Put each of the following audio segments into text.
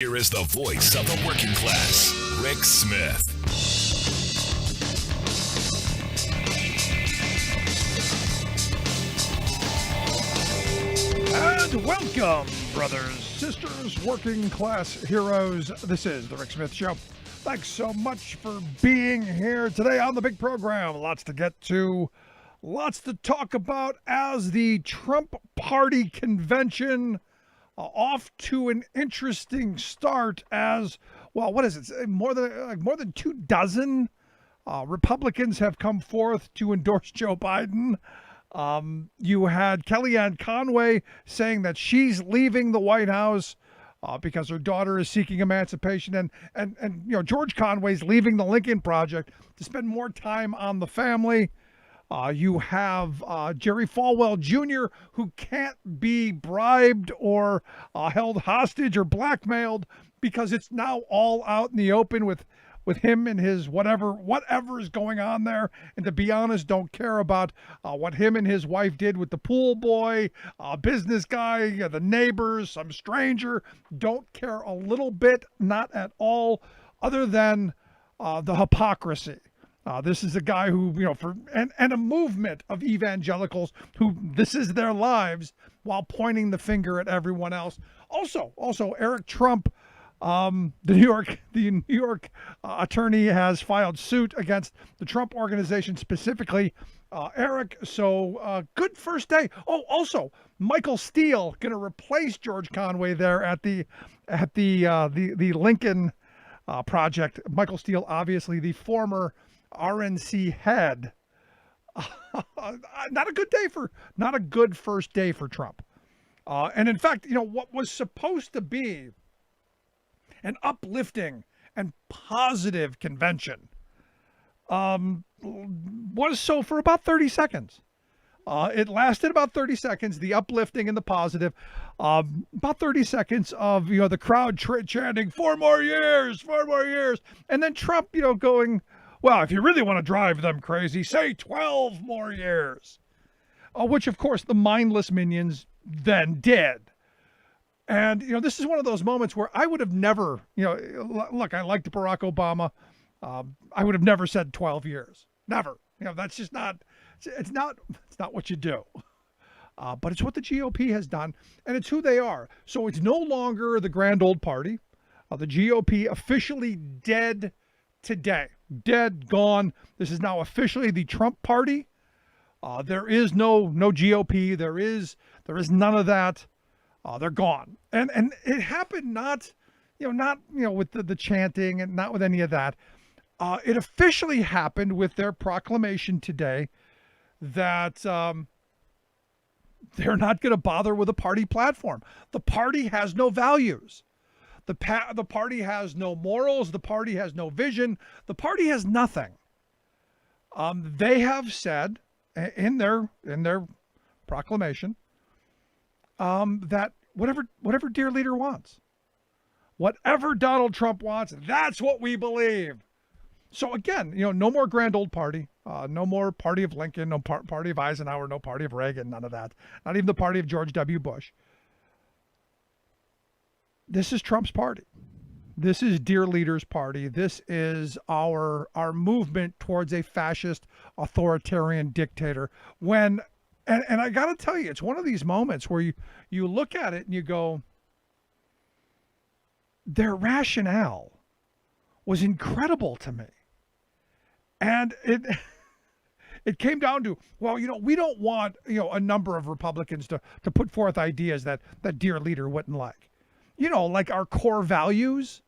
Here is the voice of the working class, Rick Smith. And welcome, brothers, sisters, working class heroes. This is the Rick Smith Show. Thanks so much for being here today on the big program. Lots to get to, lots to talk about as the Trump Party convention off to an interesting start as, well, what is it? More than 24 Republicans have come forth to endorse Joe Biden. You had Kellyanne Conway saying that she's leaving the White House because her daughter is seeking emancipation, and George Conway's leaving the Lincoln Project to spend more time on the family. You have Jerry Falwell Jr., who can't be bribed or held hostage or blackmailed because it's now all out in the open with him and his whatever is going on there. And to be honest, don't care about what him and his wife did with the pool boy, business guy, the neighbors, some stranger. Don't care a little bit, not at all, other than the hypocrisy. This is a guy who, and a movement of evangelicals who this is their lives while pointing the finger at everyone else. Also, Eric Trump, the New York attorney has filed suit against the Trump organization, specifically Eric. So good first day. Oh, also Michael Steele going to replace George Conway there at the Lincoln Project. Michael Steele, obviously the former RNC head. Not a good first day for Trump. And in fact, what was supposed to be an uplifting and positive convention was so for about 30 seconds. It lasted about 30 seconds, the uplifting and the positive, about 30 seconds of, the crowd chanting 4 more years, 4 more years. And then Trump, going, well, if you really want to drive them crazy, say 12 more years, which, of course, the mindless minions then did. And, this is one of those moments where I would have never, look, I liked Barack Obama. I would have never said 12 years. Never. That's just not, it's not what you do. But it's what the GOP has done, and it's who they are. So it's no longer the grand old party. The GOP officially dead today. Dead, gone. This is now officially the Trump Party. There is no GOP. There is none of that. They're gone. And it happened not with the chanting and not with any of that. It officially happened with their proclamation today that they're not going to bother with a party platform. The party has no values. The party has no morals. The party has no vision. The party has nothing. They have said in their proclamation that whatever dear leader wants, whatever Donald Trump wants, that's what we believe. So again, no more grand old party, no more party of Lincoln, no party of Eisenhower, no party of Reagan, none of that. Not even the party of George W. Bush. This is Trump's party. This is dear leader's party. This is our movement towards a fascist authoritarian dictator. And I got to tell you, it's one of these moments where you look at it and you go, their rationale was incredible to me. And it came down to, well, we don't want, a number of Republicans to put forth ideas that dear leader wouldn't like. Like our core values,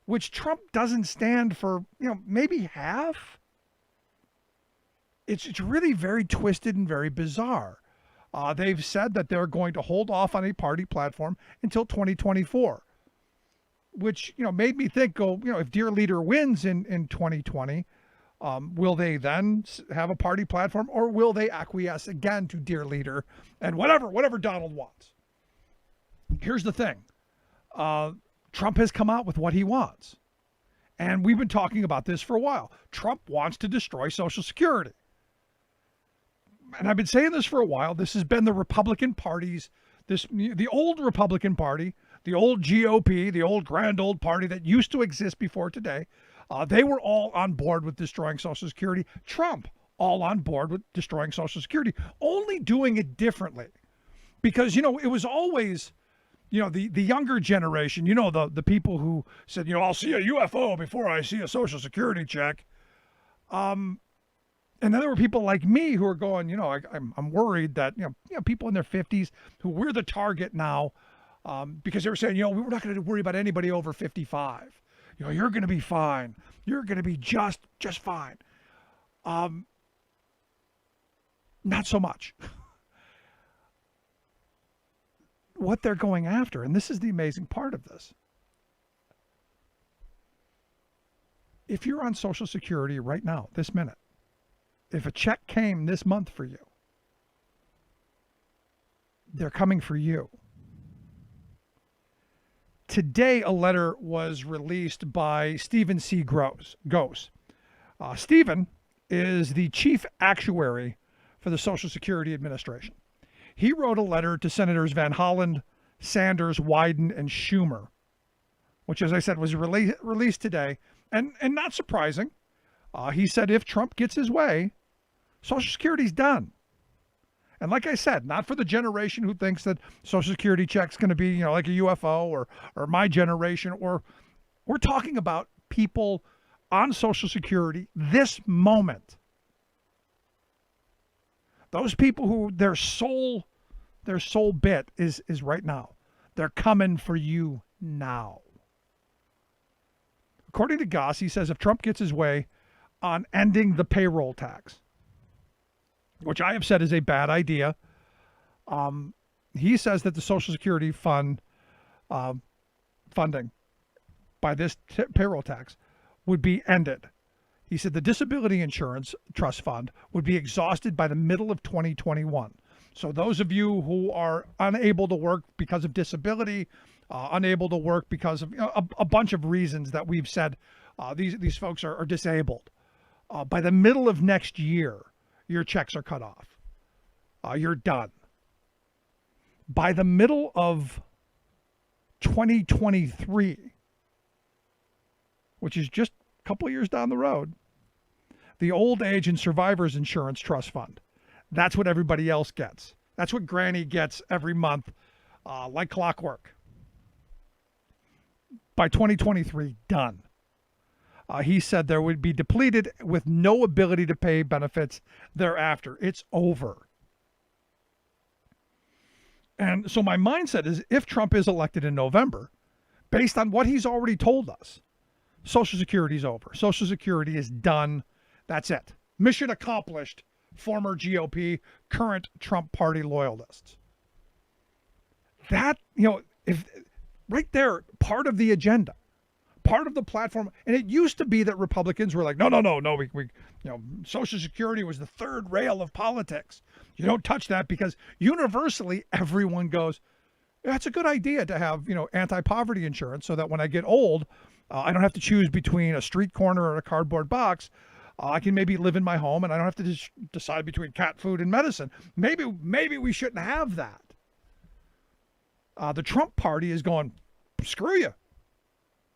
which Trump doesn't stand for, maybe half. It's really very twisted and very bizarre. They've said that they're going to hold off on a party platform until 2024, which, made me think, if dear leader wins in 2020, will they then have a party platform, or will they acquiesce again to dear leader and whatever Donald wants? Here's the thing. Trump has come out with what he wants. And we've been talking about this for a while. Trump wants to destroy Social Security. And I've been saying this for a while. This has been the Republican Party's, the old Republican Party, the old GOP, the old grand old party that used to exist before today, they were all on board with destroying Social Security. Trump, all on board with destroying Social Security, only doing it differently. Because, it was always, the younger generation, the people who said, I'll see a UFO before I see a Social Security check. And then there were people like me who are going, I'm worried that, people in their 50s who we're the target now, because they were saying, we're not going to worry about anybody over 55. You're going to be fine. You're going to be just fine. Not so much. What they're going after, and this is the amazing part of this. If you're on Social Security right now, this minute, if a check came this month for you, they're coming for you. Today, a letter was released by Stephen C. Gose. Stephen is the chief actuary for the Social Security Administration. He wrote a letter to Senators Van Hollen, Sanders, Wyden, and Schumer, which, as I said, was released today. And not surprising, he said if Trump gets his way, Social Security's done. And like I said, not for the generation who thinks that Social Security check's going to be, like a UFO or my generation, or we're talking about people on Social Security this moment. Those people who their sole bit is right now. They're coming for you now. According to Goss, he says if Trump gets his way on ending the payroll tax, which I have said is a bad idea, he says that the Social Security fund funding by this payroll tax would be ended. He said the disability insurance trust fund would be exhausted by the middle of 2021. So those of you who are unable to work because of disability, unable to work because of a bunch of reasons that we've said, these folks are disabled. By the middle of next year, your checks are cut off. You're done. By the middle of 2023, which is just a couple of years down the road, the Old Age and Survivors Insurance Trust Fund, that's what everybody else gets. That's what Granny gets every month, like clockwork. By 2023, done. He said there would be depleted with no ability to pay benefits thereafter. It's over. And so my mindset is if Trump is elected in November, based on what he's already told us, Social Security is over. Social Security is done. That's it. Mission accomplished. Former GOP, current Trump party loyalists. That, if right there, part of the agenda, part of the platform. And it used to be that Republicans were like, no, we Social Security was the third rail of politics. You don't touch that, because universally everyone goes, that's a good idea to have, anti-poverty insurance so that when I get old, I don't have to choose between a street corner or a cardboard box. I can maybe live in my home and I don't have to decide between cat food and medicine. Maybe we shouldn't have that. The Trump party is going, screw you.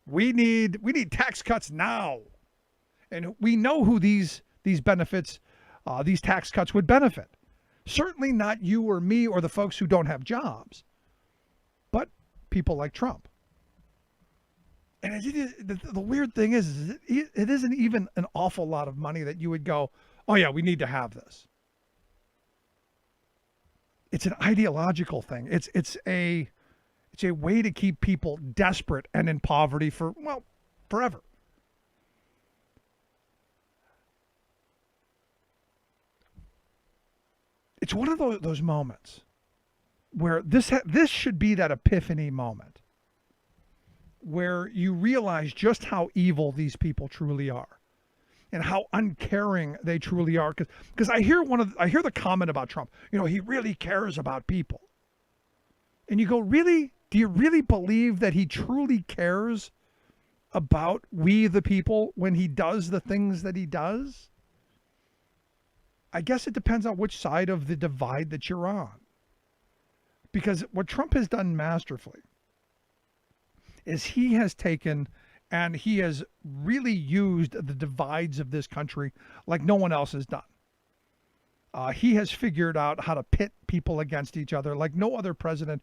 We need tax cuts now. And we know who these benefits, these tax cuts would benefit. Certainly not you or me or the folks who don't have jobs, but people like Trump. And the weird thing is it isn't even an awful lot of money that you would go, oh yeah, we need to have this. It's an ideological thing. It's a way to keep people desperate and in poverty forever. It's one of those moments where this should be that epiphany moment, where you realize just how evil these people truly are and how uncaring they truly are. Because I hear the comment about Trump, he really cares about people. And you go, really? Do you really believe that he truly cares about we the people when he does the things that he does? I guess it depends on which side of the divide that you're on. Because what Trump has done masterfully is he has taken and he has really used the divides of this country like no one else has done. He has figured out how to pit people against each other like no other president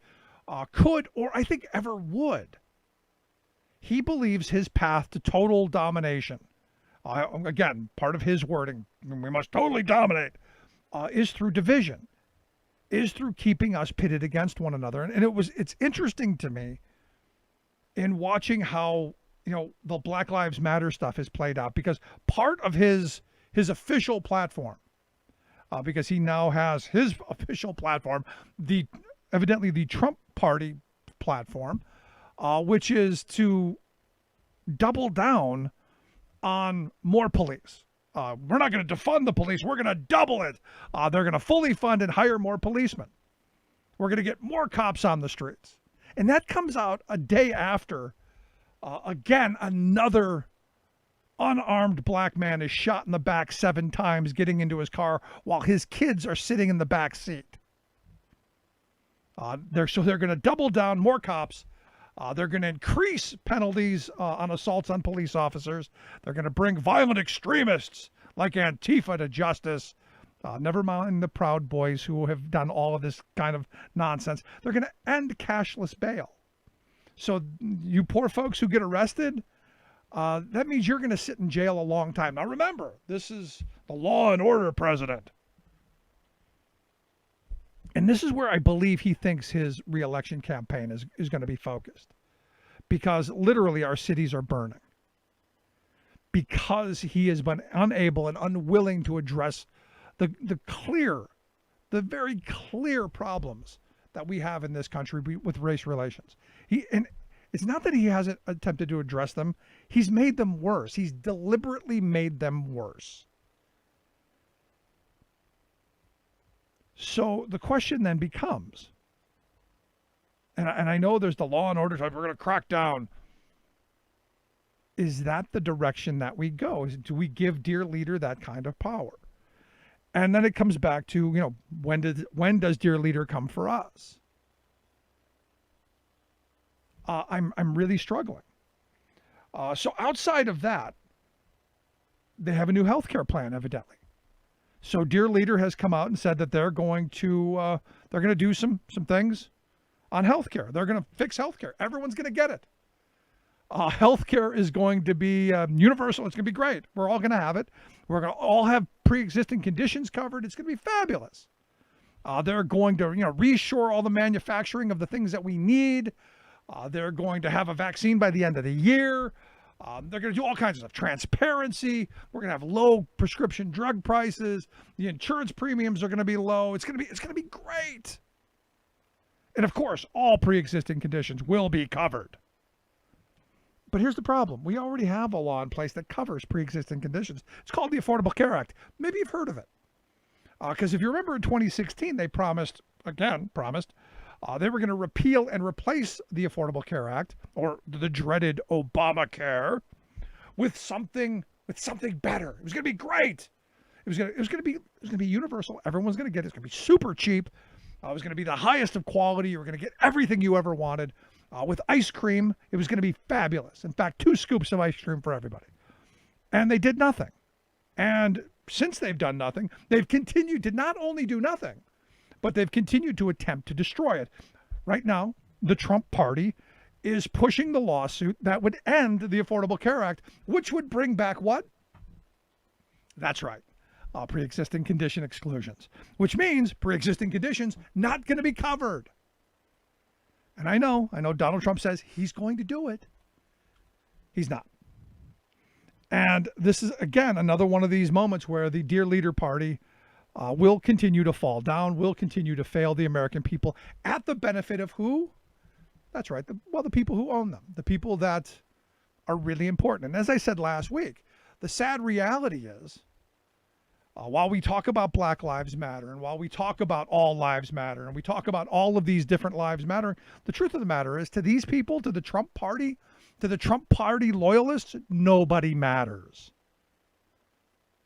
could or I think ever would. He believes his path to total domination, again, part of his wording, we must totally dominate, is through division, is through keeping us pitted against one another. And it's interesting to me in watching how, the Black Lives Matter stuff is played out, because part of his official platform, because he now has his official platform, evidently the Trump Party platform, which is to double down on more police. We're not going to defund the police. We're going to double it. They're going to fully fund and hire more policemen. We're going to get more cops on the streets. And that comes out a day after, again, another unarmed black man is shot in the back 7 times getting into his car while his kids are sitting in the back seat. They're going to double down, more cops. They're going to increase penalties on assaults on police officers. They're going to bring violent extremists like Antifa to justice. Never mind the Proud Boys who have done all of this kind of nonsense. They're going to end cashless bail. So you poor folks who get arrested, that means you're going to sit in jail a long time. Now remember, this is the law and order president. And this is where I believe he thinks his reelection campaign is going to be focused. Because literally our cities are burning. Because he has been unable and unwilling to address the very clear problems that we have in this country with race relations. And it's not that he hasn't attempted to address them. He's made them worse. He's deliberately made them worse. So the question then becomes, and I know there's the law and order type, we're going to crack down. Is that the direction that we go? Do we give Dear Leader that kind of power? And then it comes back to, when does Dear Leader come for us? I'm really struggling. So outside of that, they have a new healthcare plan, evidently. So Dear Leader has come out and said that they're going to do some things on healthcare. They're going to fix healthcare. Everyone's going to get it. Healthcare is going to be universal. It's going to be great. We're all going to have it. We're going to all have pre-existing conditions covered. It's going to be fabulous. They're going to reshore all the manufacturing of the things that we need. They're going to have a vaccine by the end of the year. They're going to do all kinds of stuff. Transparency. We're going to have low prescription drug prices. The insurance premiums are going to be low. It's going to be great. And of course, all pre-existing conditions will be covered. But here's the problem. We already have a law in place that covers pre-existing conditions. It's called the Affordable Care Act. Maybe you've heard of it. Because if you remember in 2016, they promised, they were going to repeal and replace the Affordable Care Act, or the dreaded Obamacare, with something better. It was going to be great. It was going to be universal. Everyone's going to get it. It's going to be super cheap. It was going to be the highest of quality. You were going to get everything you ever wanted. With ice cream, it was going to be fabulous. In fact, 2 scoops of ice cream for everybody. And they did nothing. And since they've done nothing, they've continued to not only do nothing, but they've continued to attempt to destroy it. Right now, the Trump Party is pushing the lawsuit that would end the Affordable Care Act, which would bring back what? That's right. Pre-existing condition exclusions, which means pre-existing conditions not going to be covered. And I know Donald Trump says he's going to do it. He's not. And this is, again, another one of these moments where the Dear Leader Party will continue to fall down, will continue to fail the American people at the benefit of who? That's right. The people who own them, the people that are really important. And as I said last week, the sad reality is, while we talk about Black Lives Matter, and while we talk about all lives matter, and we talk about all of these different lives matter, the truth of the matter is, to these people, to the Trump Party loyalists, nobody matters.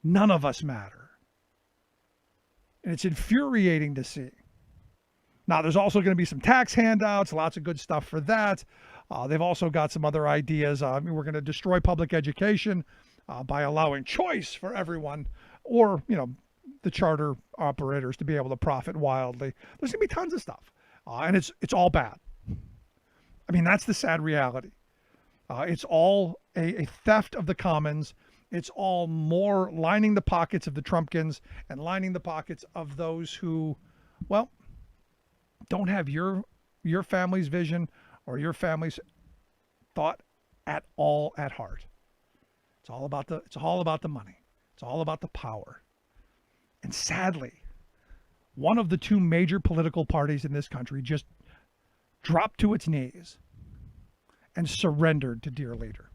None of us matter. And it's infuriating to see. Now, there's also going to be some tax handouts, lots of good stuff for that. They've also got some other ideas. We're going to destroy public education by allowing choice for everyone, or, the charter operators to be able to profit wildly. There's going to be tons of stuff. And it's all bad. I mean, that's the sad reality. It's all a theft of the commons. It's all more lining the pockets of the Trumpkins and lining the pockets of those who, well, don't have your family's vision or your family's thought at all at heart. It's all about the money. It's all about the power. And sadly, one of the two major political parties in this country just dropped to its knees and surrendered to dear leader.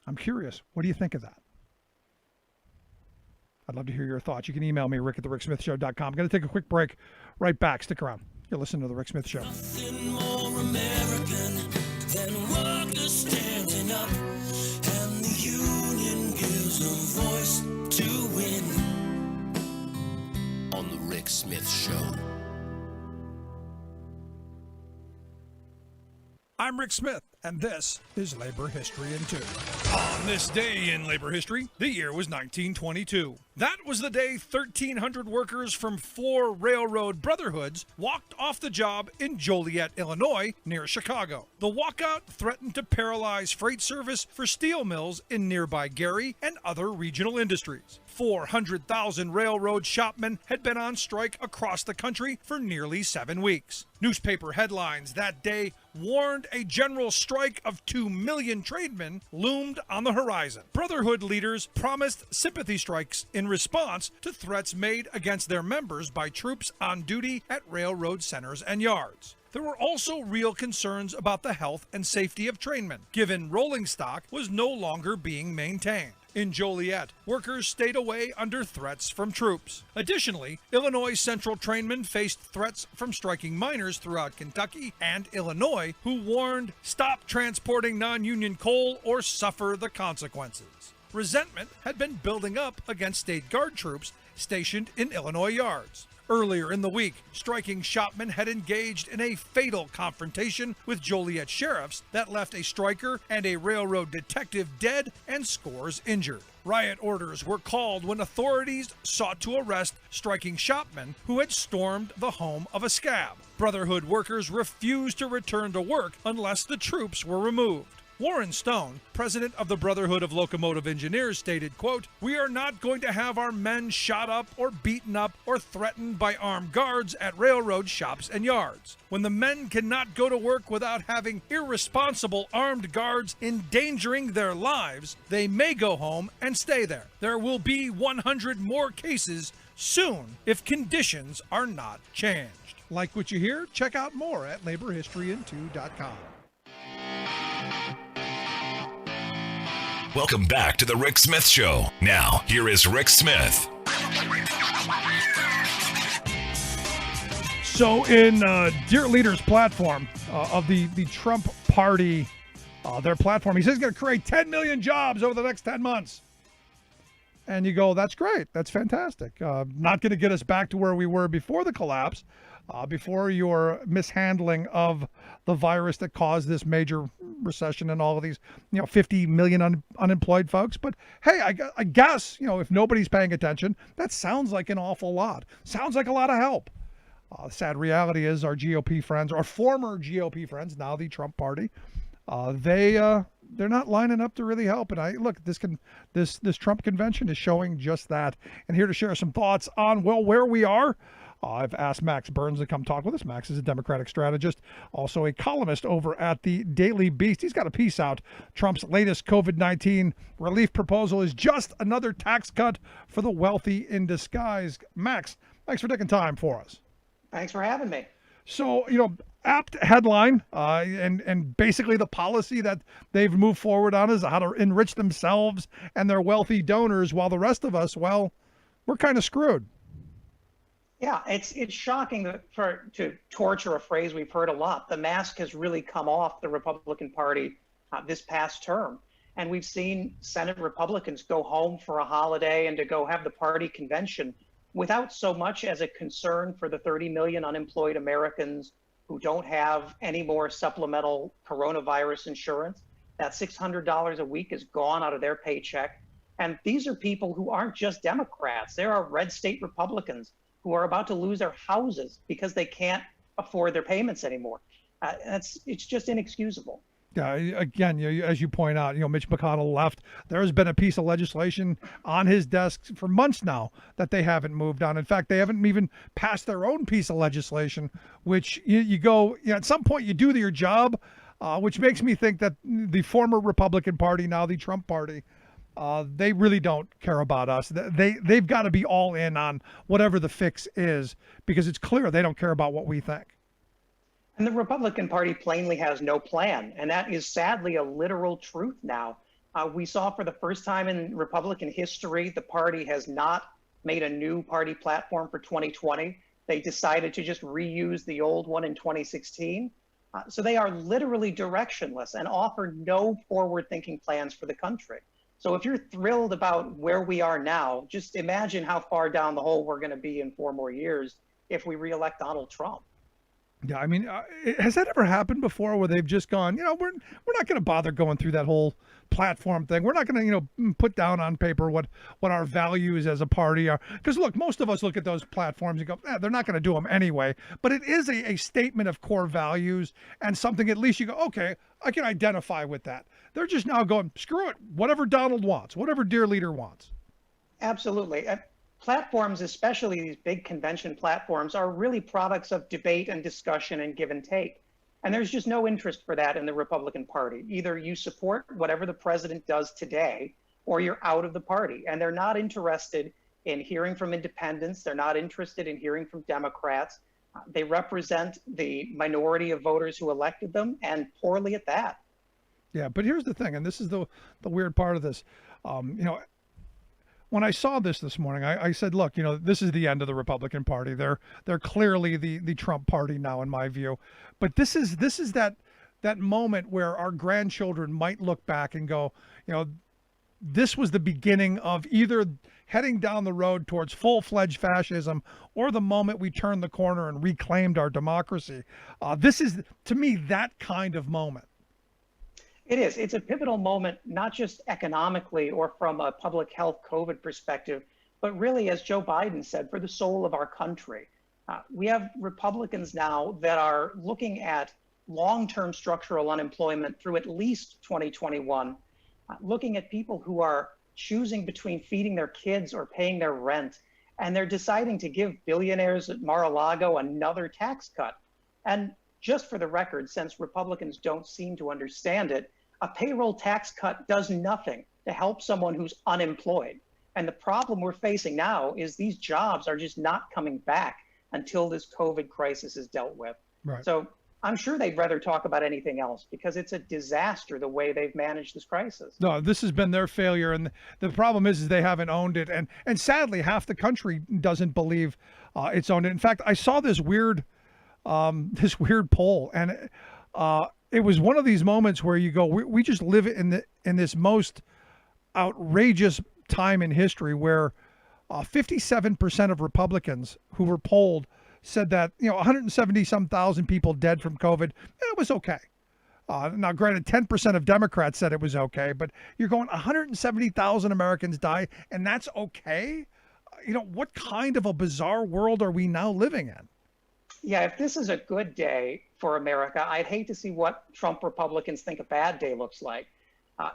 I'm curious, what do you think of that? I'd love to hear your thoughts. You can email me, rick@thericksmithshow.com. I'm going to take a quick break. Right back. Stick around. You're listening to The Rick Smith Show. Nothing more American than workers standing up, and the union gives a voice to win. On The Rick Smith Show. I'm Rick Smith, and this is Labor History in 2. On this day in labor history, the year was 1922. That was the day 1,300 workers from 4 railroad brotherhoods walked off the job in Joliet, Illinois, near Chicago. The walkout threatened to paralyze freight service for steel mills in nearby Gary and other regional industries. 400,000 railroad shopmen had been on strike across the country for nearly 7 weeks. Newspaper headlines that day warned a general strike of 2 million trademen loomed on the horizon. Brotherhood leaders promised sympathy strikes in response to threats made against their members by troops on duty at railroad centers and yards. There were also real concerns about the health and safety of trainmen, given rolling stock was no longer being maintained. In Joliet, workers stayed away under threats from troops. Additionally, Illinois Central trainmen faced threats from striking miners throughout Kentucky and Illinois, who warned, "Stop transporting non-union coal or suffer the consequences." Resentment had been building up against state guard troops stationed in Illinois yards. Earlier in the week, striking shopmen had engaged in a fatal confrontation with Joliet sheriffs that left a striker and a railroad detective dead and scores injured. Riot orders were called when authorities sought to arrest striking shopmen who had stormed the home of a scab. Brotherhood workers refused to return to work unless the troops were removed. Warren Stone, president of the Brotherhood of Locomotive Engineers, stated, quote, "We are not going to have our men shot up or beaten up or threatened by armed guards at railroad shops and yards. When the men cannot go to work without having irresponsible armed guards endangering their lives, they may go home and stay there. There will be 100 more cases soon if conditions are not changed." Like what you hear? Check out more at laborhistoryin2.com. Welcome back to The Rick Smith Show. Now, here is Rick Smith. So in Dear Leader's platform of the Trump party, their platform, he says he's going to create 10 million jobs over the next 10 months. And you go, that's great. That's fantastic. Not going to get us back to where we were before the collapse, before your mishandling of the virus that caused this major recession and all of these, 50 million unemployed folks. But hey, I guess, if nobody's paying attention, that sounds like an awful lot. Sounds like a lot of help. The sad reality is our GOP friends, our former GOP friends, now the Trump party, they're not lining up to really help. And this Trump convention is showing just that. And here to share some thoughts on, where we are. I've asked Max Burns to come talk with us. Max is a Democratic strategist, also a columnist over at the Daily Beast. He's got a piece out. Trump's latest COVID-19 relief proposal is just another tax cut for the wealthy in disguise. Max, thanks for taking time for us. Thanks for having me. So, apt headline, and basically the policy that they've moved forward on is how to enrich themselves and their wealthy donors, while the rest of us, well, we're kind of screwed. Yeah, it's shocking to torture a phrase we've heard a lot. The mask has really come off the Republican Party this past term. And we've seen Senate Republicans go home for a holiday and to go have the party convention without so much as a concern for the 30 million unemployed Americans who don't have any more supplemental coronavirus insurance. That $600 a week is gone out of their paycheck. And these are people who aren't just Democrats. There are red state Republicans who are about to lose their houses because they can't afford their payments anymore. It's just inexcusable. Yeah, again, as you point out, Mitch McConnell left. There has been a piece of legislation on his desk for months now that they haven't moved on. In fact, they haven't even passed their own piece of legislation, which you go, at some point you do your job, which makes me think that the former Republican Party, now the Trump Party, they really don't care about us. They've got to be all in on whatever the fix is, because it's clear they don't care about what we think. And the Republican Party plainly has no plan. And that is sadly a literal truth now. We saw for the first time in Republican history, the party has not made a new party platform for 2020. They decided to just reuse the old one in 2016. So they are literally directionless and offer no forward-thinking plans for the country. So if you're thrilled about where we are now, just imagine how far down the hole we're going to be in 4 more years if we reelect Donald Trump. Yeah, I mean, has that ever happened before where they've just gone, we're not going to bother going through that whole platform thing. We're not going to, put down on paper what our values as a party are. Because look, most of us look at those platforms and go, they're not going to do them anyway. But it is a statement of core values and something at least you go, okay, I can identify with that. They're just now going, screw it, whatever Donald wants, whatever dear leader wants. Absolutely. Platforms, especially these big convention platforms, are really products of debate and discussion and give and take. And there's just no interest for that in the Republican Party. Either you support whatever the president does today, or you're out of the party. And they're not interested in hearing from independents. They're not interested in hearing from Democrats. They represent the minority of voters who elected them, and poorly at that. Yeah, but here's the thing, and this is the weird part of this. When I saw this morning, I said, look, this is the end of the Republican Party. They're clearly the Trump Party now, in my view. But this is that moment where our grandchildren might look back and go, this was the beginning of either heading down the road towards full-fledged fascism or the moment we turned the corner and reclaimed our democracy. This is, to me, that kind of moment. It is. It's a pivotal moment, not just economically or from a public health COVID perspective, but really, as Joe Biden said, for the soul of our country. We have Republicans now that are looking at long-term structural unemployment through at least 2021, looking at people who are choosing between feeding their kids or paying their rent, and they're deciding to give billionaires at Mar-a-Lago another tax cut. And just for the record, since Republicans don't seem to understand it, a payroll tax cut does nothing to help someone who's unemployed. And the problem we're facing now is these jobs are just not coming back until this COVID crisis is dealt with. Right. So I'm sure they'd rather talk about anything else, because it's a disaster the way they've managed this crisis. No, this has been their failure. And the problem is they haven't owned it. And sadly, half the country doesn't believe it's owned it. In fact, I saw this weird poll, and it was one of these moments where you go, we just live in this most outrageous time in history where 57% of Republicans who were polled said that 170 some thousand people dead from COVID, it was okay. Now, granted, 10% of Democrats said it was okay, but you're going 170,000 Americans die, and that's okay. What kind of a bizarre world are we now living in? Yeah, if this is a good day for America, I'd hate to see what Trump Republicans think a bad day looks like.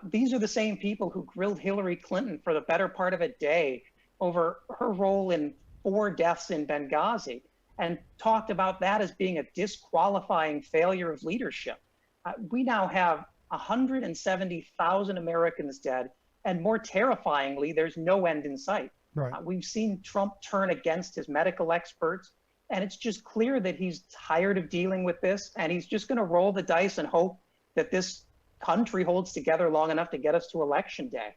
These are the same people who grilled Hillary Clinton for the better part of a day over her role in 4 deaths in Benghazi, and talked about that as being a disqualifying failure of leadership. We now have 170,000 Americans dead, and more terrifyingly, there's no end in sight. Right. We've seen Trump turn against his medical experts. And it's just clear that he's tired of dealing with this, and he's just going to roll the dice and hope that this country holds together long enough to get us to election day.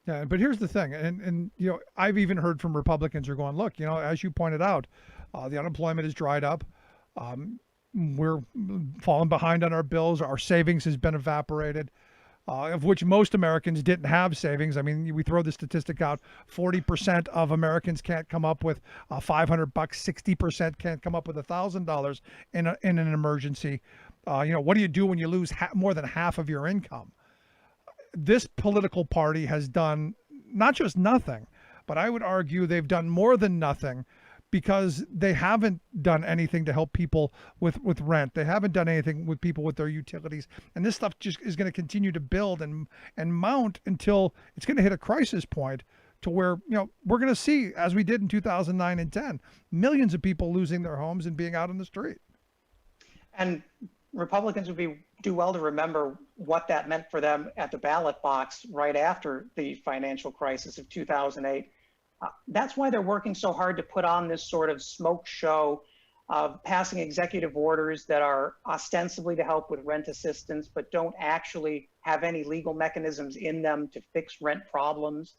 Yeah, but here's the thing, and I've even heard from Republicans who are going, look, as you pointed out, the unemployment has dried up. We're falling behind on our bills. Our savings has been evaporated. of which most Americans didn't have savings. I mean, we throw the statistic out: 40% of Americans can't come up with $500. 60% can't come up with $1,000 in an emergency. What do you do when you lose more than half of your income? This political party has done not just nothing, but I would argue they've done more than nothing, because they haven't done anything to help people with rent. They haven't done anything with people with their utilities. And this stuff just is going to continue to build and mount until it's going to hit a crisis point to where, we're going to see, as we did in 2009 and 10, millions of people losing their homes and being out on the street. And Republicans would do well to remember what that meant for them at the ballot box right after the financial crisis of 2008. That's why they're working so hard to put on this sort of smoke show of passing executive orders that are ostensibly to help with rent assistance, but don't actually have any legal mechanisms in them to fix rent problems.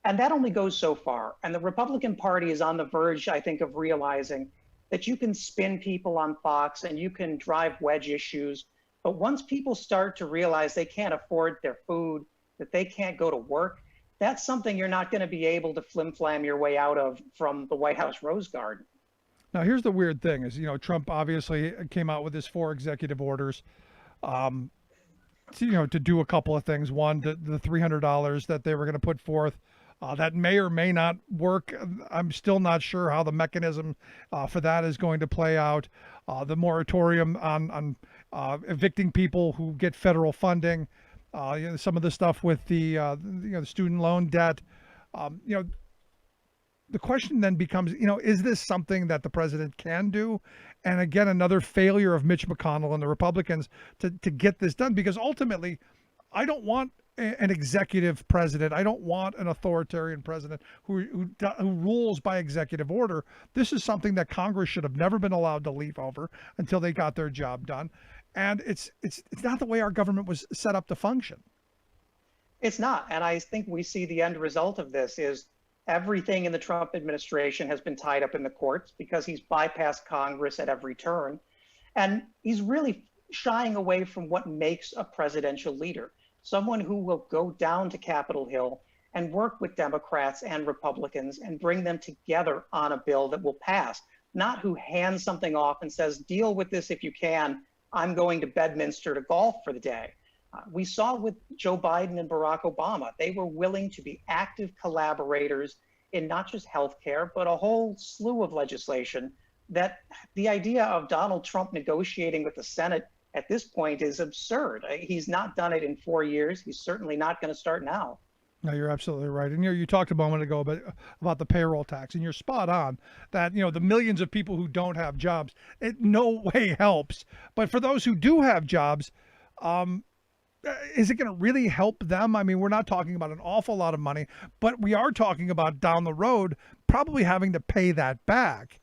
And that only goes so far. And the Republican Party is on the verge, I think, of realizing that you can spin people on Fox and you can drive wedge issues. But once people start to realize they can't afford their food, that they can't go to work, that's something you're not going to be able to flim-flam your way out of from the White House Rose Garden. Now, here's the weird thing is, Trump obviously came out with his 4 executive orders, to do a couple of things. One, the $300 that they were going to put forth, that may or may not work. I'm still not sure how the mechanism for that is going to play out. The moratorium on evicting people who get federal funding. Some of the stuff with the student loan debt. The question then becomes, is this something that the president can do? And again, another failure of Mitch McConnell and the Republicans to get this done, because ultimately, I don't want an executive president. I don't want an authoritarian president who rules by executive order. This is something that Congress should have never been allowed to leaf over until they got their job done. And it's not the way our government was set up to function. It's not. And I think we see the end result of this is everything in the Trump administration has been tied up in the courts because he's bypassed Congress at every turn. And he's really shying away from what makes a presidential leader, someone who will go down to Capitol Hill and work with Democrats and Republicans and bring them together on a bill that will pass, not who hands something off and says, deal with this if you can. I'm going to Bedminster to golf for the day. We saw with Joe Biden and Barack Obama, they were willing to be active collaborators in not just healthcare, but a whole slew of legislation. That the idea of Donald Trump negotiating with the Senate at this point is absurd. He's not done it in 4 years. He's certainly not going to start now. No, you're absolutely right. And you talked a moment ago about the payroll tax, and you're spot on that, the millions of people who don't have jobs, it no way helps. But for those who do have jobs, is it going to really help them? I mean, we're not talking about an awful lot of money, but we are talking about down the road probably having to pay that back.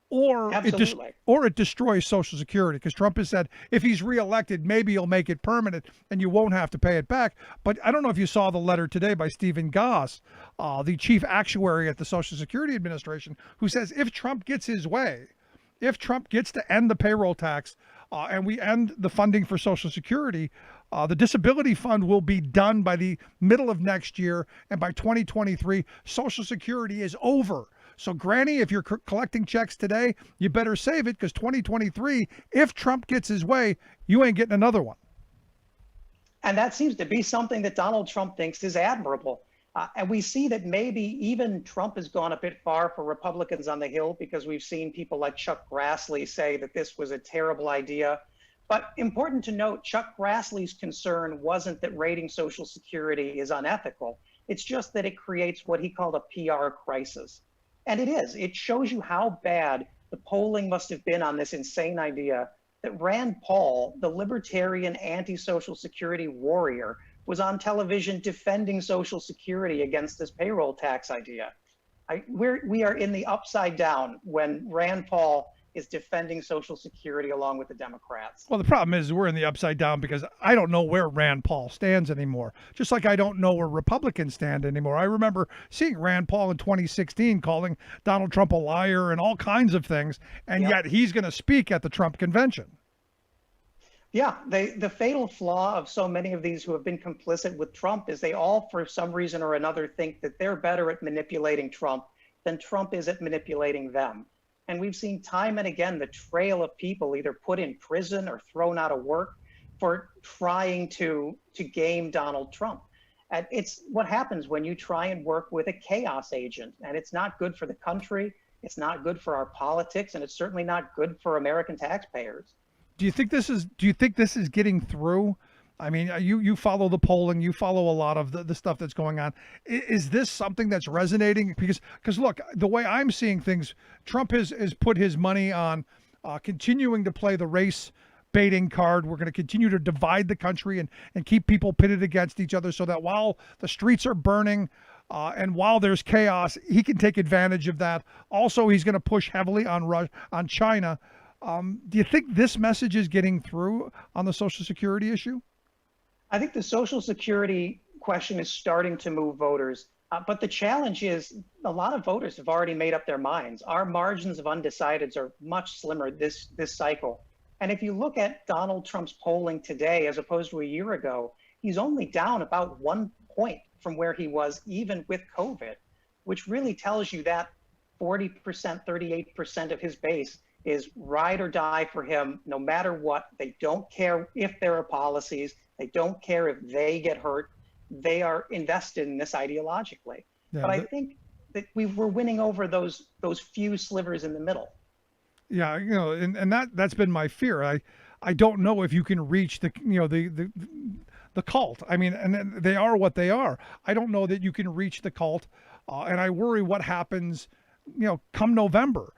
Or it destroys Social Security, because Trump has said if he's reelected, maybe he'll make it permanent and you won't have to pay it back. But I don't know if you saw the letter today by Stephen Goss, the chief actuary at the Social Security Administration, who says if Trump gets his way, if Trump gets to end the payroll tax and we end the funding for Social Security, the disability fund will be done by the middle of next year. And by 2023, Social Security is over. So, Granny, if you're collecting checks today, you better save it, because 2023, if Trump gets his way, you ain't getting another one. And that seems to be something that Donald Trump thinks is admirable. And we see that maybe even Trump has gone a bit far for Republicans on the Hill, because we've seen people like Chuck Grassley say that this was a terrible idea. But important to note, Chuck Grassley's concern wasn't that raiding Social Security is unethical. It's just that it creates what he called a PR crisis. And it is. It shows you how bad the polling must have been on this insane idea that Rand Paul, the libertarian anti-Social Security warrior, was on television defending Social Security against this payroll tax idea. We are in the upside down when Rand Paul is defending Social Security along with the Democrats. Well, the problem is we're in the upside down because I don't know where Rand Paul stands anymore, just like I don't know where Republicans stand anymore. I remember seeing Rand Paul in 2016 calling Donald Trump a liar and all kinds of things, and yet he's going to speak at the Trump convention. Yeah, the fatal flaw of so many of these who have been complicit with Trump is they all, for some reason or another, think that they're better at manipulating Trump than Trump is at manipulating them. And we've seen time and again the trail of people either put in prison or thrown out of work for trying to game Donald Trump. And it's what happens when you try and work with a chaos agent, and it's not good for the country. It's not good for our politics, and it's certainly not good for American taxpayers. Do you think this is getting through? I mean, you follow the polling, you follow a lot of the stuff that's going on. Is this something that's resonating? Because look, the way I'm seeing things, Trump has put his money on continuing to play the race baiting card. We're going to continue to divide the country and keep people pitted against each other so that while the streets are burning and while there's chaos, he can take advantage of that. Also, he's going to push heavily on China. Do you think this message is getting through on the Social Security issue? I think the Social Security question is starting to move voters. But the challenge is a lot of voters have already made up their minds. Our margins of undecideds are much slimmer this cycle. And if you look at Donald Trump's polling today, as opposed to a year ago, he's only down about 1 point from where he was even with COVID, which really tells you that 40%, 38% of his base is ride or die for him no matter what. They don't care if there are policies. They don't care if they get hurt. They are invested in this ideologically. Yeah, but I think that we're winning over those few slivers in the middle. Yeah, and that's been my fear. I don't know if you can reach the cult. I mean, and they are what they are. I don't know that you can reach the cult, and I worry what happens, come November.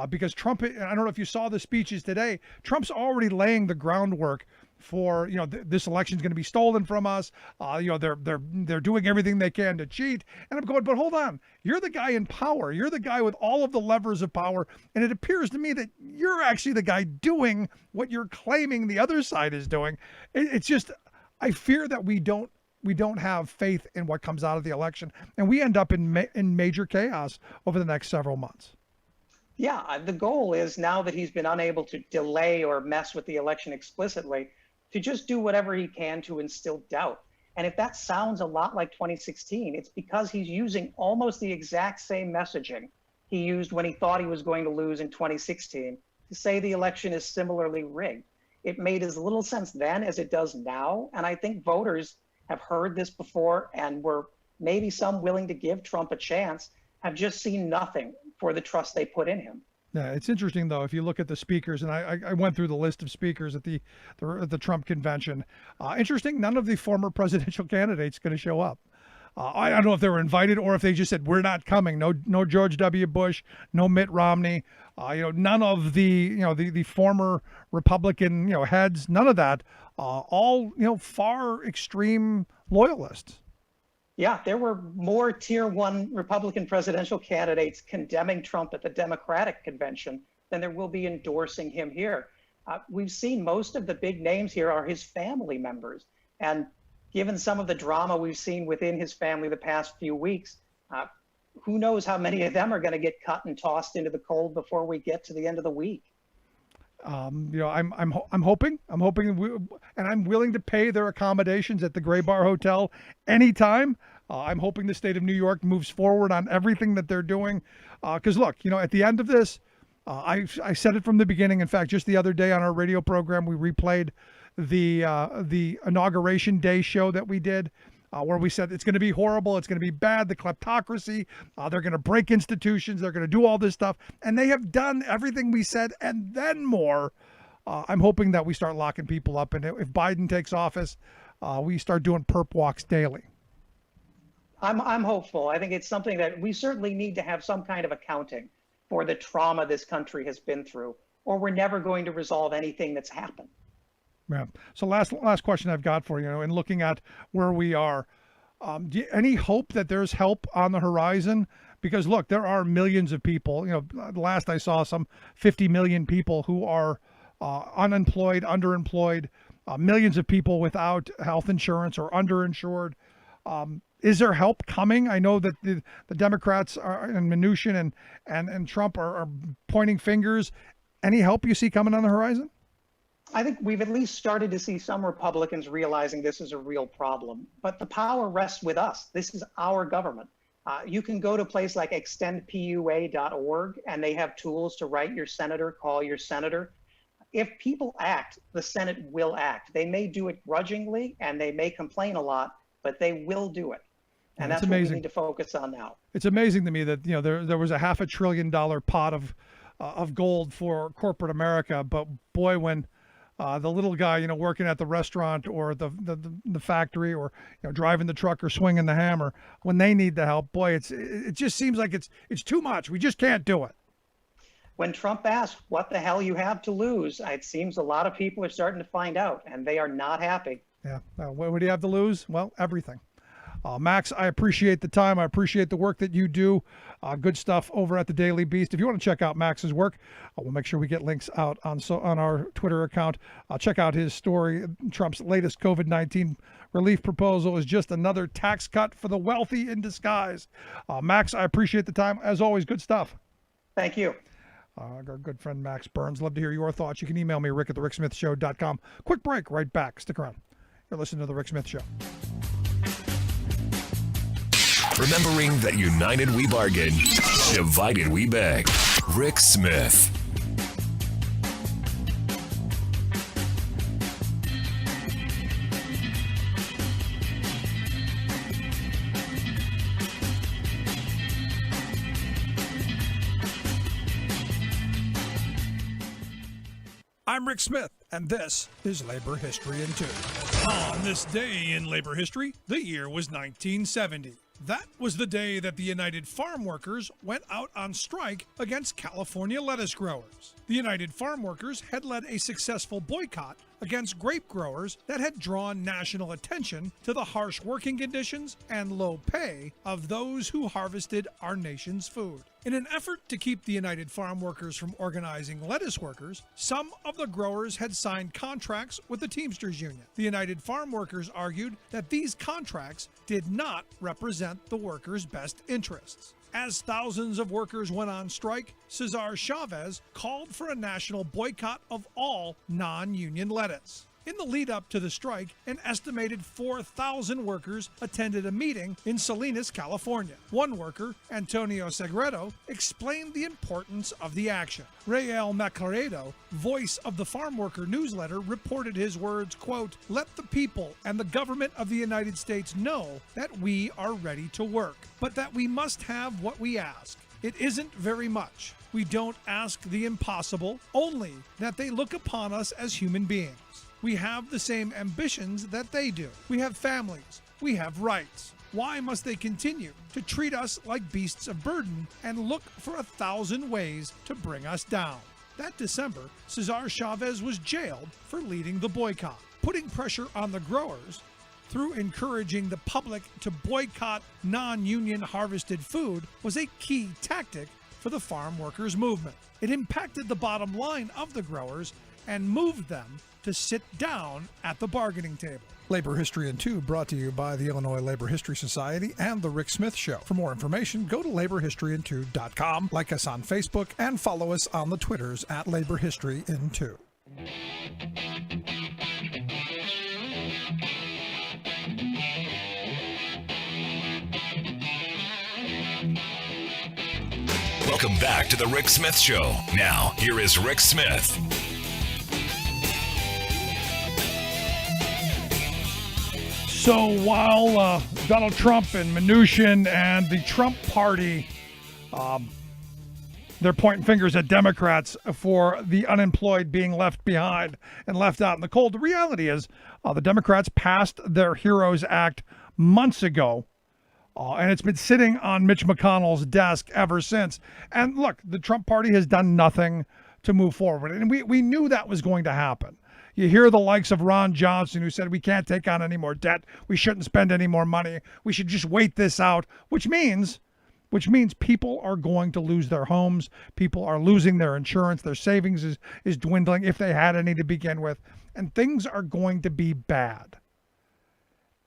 Because Trump, I don't know if you saw the speeches today, Trump's already laying the groundwork for, this election is going to be stolen from us. They're doing everything they can to cheat. And I'm going, but hold on, you're the guy in power. You're the guy with all of the levers of power. And it appears to me that you're actually the guy doing what you're claiming the other side is doing. It's just, I fear that we don't have faith in what comes out of the election, and we end up in major chaos over the next several months. Yeah, the goal is, now that he's been unable to delay or mess with the election explicitly, to just do whatever he can to instill doubt. And if that sounds a lot like 2016, it's because he's using almost the exact same messaging he used when he thought he was going to lose in 2016 to say the election is similarly rigged. It made as little sense then as it does now. And I think voters have heard this before and were maybe some willing to give Trump a chance, have just seen nothing for the trust they put in him. Yeah, it's interesting though. If you look at the speakers, and I went through the list of speakers at the Trump convention. Interesting, none of the former presidential candidates going to show up. I don't know if they were invited or if they just said we're not coming. No George W. Bush, no Mitt Romney. None of the former Republican heads. None of that. All far extreme loyalists. Yeah, there were more tier one Republican presidential candidates condemning Trump at the Democratic convention than there will be endorsing him here. We've seen most of the big names here are his family members. And given some of the drama we've seen within his family the past few weeks, who knows how many of them are going to get cut and tossed into the cold before we get to the end of the week. I'm hoping, and I'm willing to pay their accommodations at the Gray Bar Hotel anytime. I'm hoping the state of New York moves forward on everything that they're doing. Because look, at the end of this, I said it from the beginning. In fact, just the other day on our radio program, we replayed the inauguration day show that we did. Where we said it's going to be horrible, it's going to be bad, the kleptocracy, they're going to break institutions, they're going to do all this stuff. And they have done everything we said and then more. I'm hoping that we start locking people up. And if Biden takes office, we start doing perp walks daily. I'm hopeful. I think it's something that we certainly need to have some kind of accounting for the trauma this country has been through, or we're never going to resolve anything that's happened. Yeah. So last question I've got for you, and looking at where we are, any hope that there's help on the horizon? Because look, there are millions of people. Last I saw, some 50 million people who are unemployed, underemployed, millions of people without health insurance or underinsured. Is there help coming? I know that the Democrats and Mnuchin and Trump are pointing fingers. Any help you see coming on the horizon? I think we've at least started to see some Republicans realizing this is a real problem, but the power rests with us. This is our government. You can go to a place like extendpua.org, and they have tools to write your senator, call your senator. If people act, the Senate will act. They may do it grudgingly, and they may complain a lot, but they will do it. And that's what we need to focus on now. It's amazing to me that there was a $500 billion pot of gold for corporate America, but boy, when the little guy, working at the restaurant or the factory, or driving the truck or swinging the hammer, when they need the help, boy, it just seems like it's too much. We just can't do it. When Trump asked what the hell you have to lose, it seems a lot of people are starting to find out, and they are not happy. Yeah. What do you have to lose? Well, everything. Max, I appreciate the time. I appreciate the work that you do. Good stuff over at the Daily Beast. If you want to check out Max's work, we'll make sure we get links out on our Twitter account. Check out his story. Trump's latest COVID-19 relief proposal is just another tax cut for the wealthy in disguise. Max, I appreciate the time. As always, good stuff. Thank you. Our good friend Max Burns. Love to hear your thoughts. You can email me, rick@thericksmithshow.com. Quick break, right back. Stick around. You're listening to The Rick Smith Show. Remembering that united we bargain, divided we beg. Rick Smith. I'm Rick Smith, and this is Labor History in 2. On this day in labor history, the year was 1970. That was the day that the United Farm Workers went out on strike against California lettuce growers. The United Farm Workers had led a successful boycott against grape growers that had drawn national attention to the harsh working conditions and low pay of those who harvested our nation's food. In an effort to keep the United Farm Workers from organizing lettuce workers, some of the growers had signed contracts with the Teamsters Union. The United Farm Workers argued that these contracts did not represent the workers' best interests. As thousands of workers went on strike, Cesar Chavez called for a national boycott of all non-union lettuce. In the lead up to the strike, an estimated 4,000 workers attended a meeting in Salinas, California. One worker, Antonio Segredo, explained the importance of the action. Rael Macaredo, voice of the Farm Worker newsletter, reported his words, quote, "Let the people and the government of the United States know that we are ready to work, but that we must have what we ask. It isn't very much. We don't ask the impossible, only that they look upon us as human beings. We have the same ambitions that they do. We have families. We have rights. Why must they continue to treat us like beasts of burden and look for 1,000 ways to bring us down?" That December, Cesar Chavez was jailed for leading the boycott. Putting pressure on the growers through encouraging the public to boycott non-union harvested food was a key tactic for the farm workers movement. It impacted the bottom line of the growers and moved them to sit down at the bargaining table. Labor History in 2 brought to you by the Illinois Labor History Society and The Rick Smith Show. For more information, go to laborhistoryin2.com, like us on Facebook, and follow us on the Twitters at Labor History in 2. Welcome back to The Rick Smith Show. Now, here is Rick Smith. So while Donald Trump and Mnuchin and the Trump party, they're pointing fingers at Democrats for the unemployed being left behind and left out in the cold, the reality is the Democrats passed their HEROES Act months ago, and it's been sitting on Mitch McConnell's desk ever since. And look, the Trump party has done nothing to move forward, and we knew that was going to happen. You hear the likes of Ron Johnson, who said we can't take on any more debt. We shouldn't spend any more money. We should just wait this out, which means people are going to lose their homes. People are losing their insurance. Their savings is dwindling if they had any to begin with. And things are going to be bad.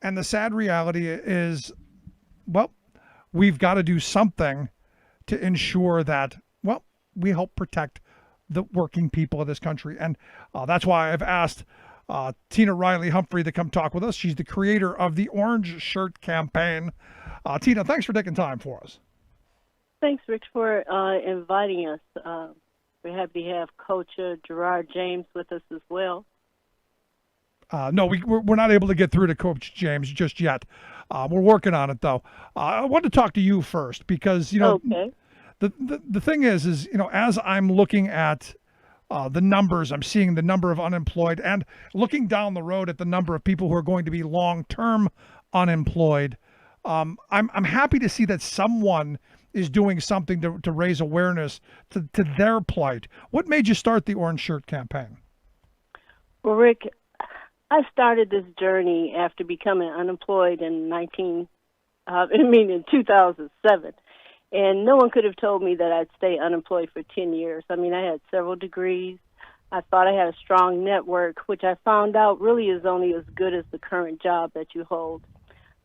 And the sad reality is, well, we've got to do something to ensure that, well, we help protect the working people of this country. And that's why I've asked Tina Riley Humphrey to come talk with us. She's the creator of the Orange Shirt Campaign. Tina, thanks for taking time for us. Thanks, Rick, for inviting us. We're happy to have Coach Gerard James with us as well. No, we're not able to get through to Coach James just yet. We're working on it, though. I wanted to talk to you first because, Okay. the thing is, as I'm looking at the numbers, I'm seeing the number of unemployed and looking down the road at the number of people who are going to be long-term unemployed. I'm happy to see that someone is doing something to raise awareness to their plight. What made you start the Orange Shirt Campaign? Well, Rick, I started this journey after becoming unemployed in 2007. And no one could have told me that I'd stay unemployed for 10 years. I mean, I had several degrees. I thought I had a strong network, which I found out really is only as good as the current job that you hold.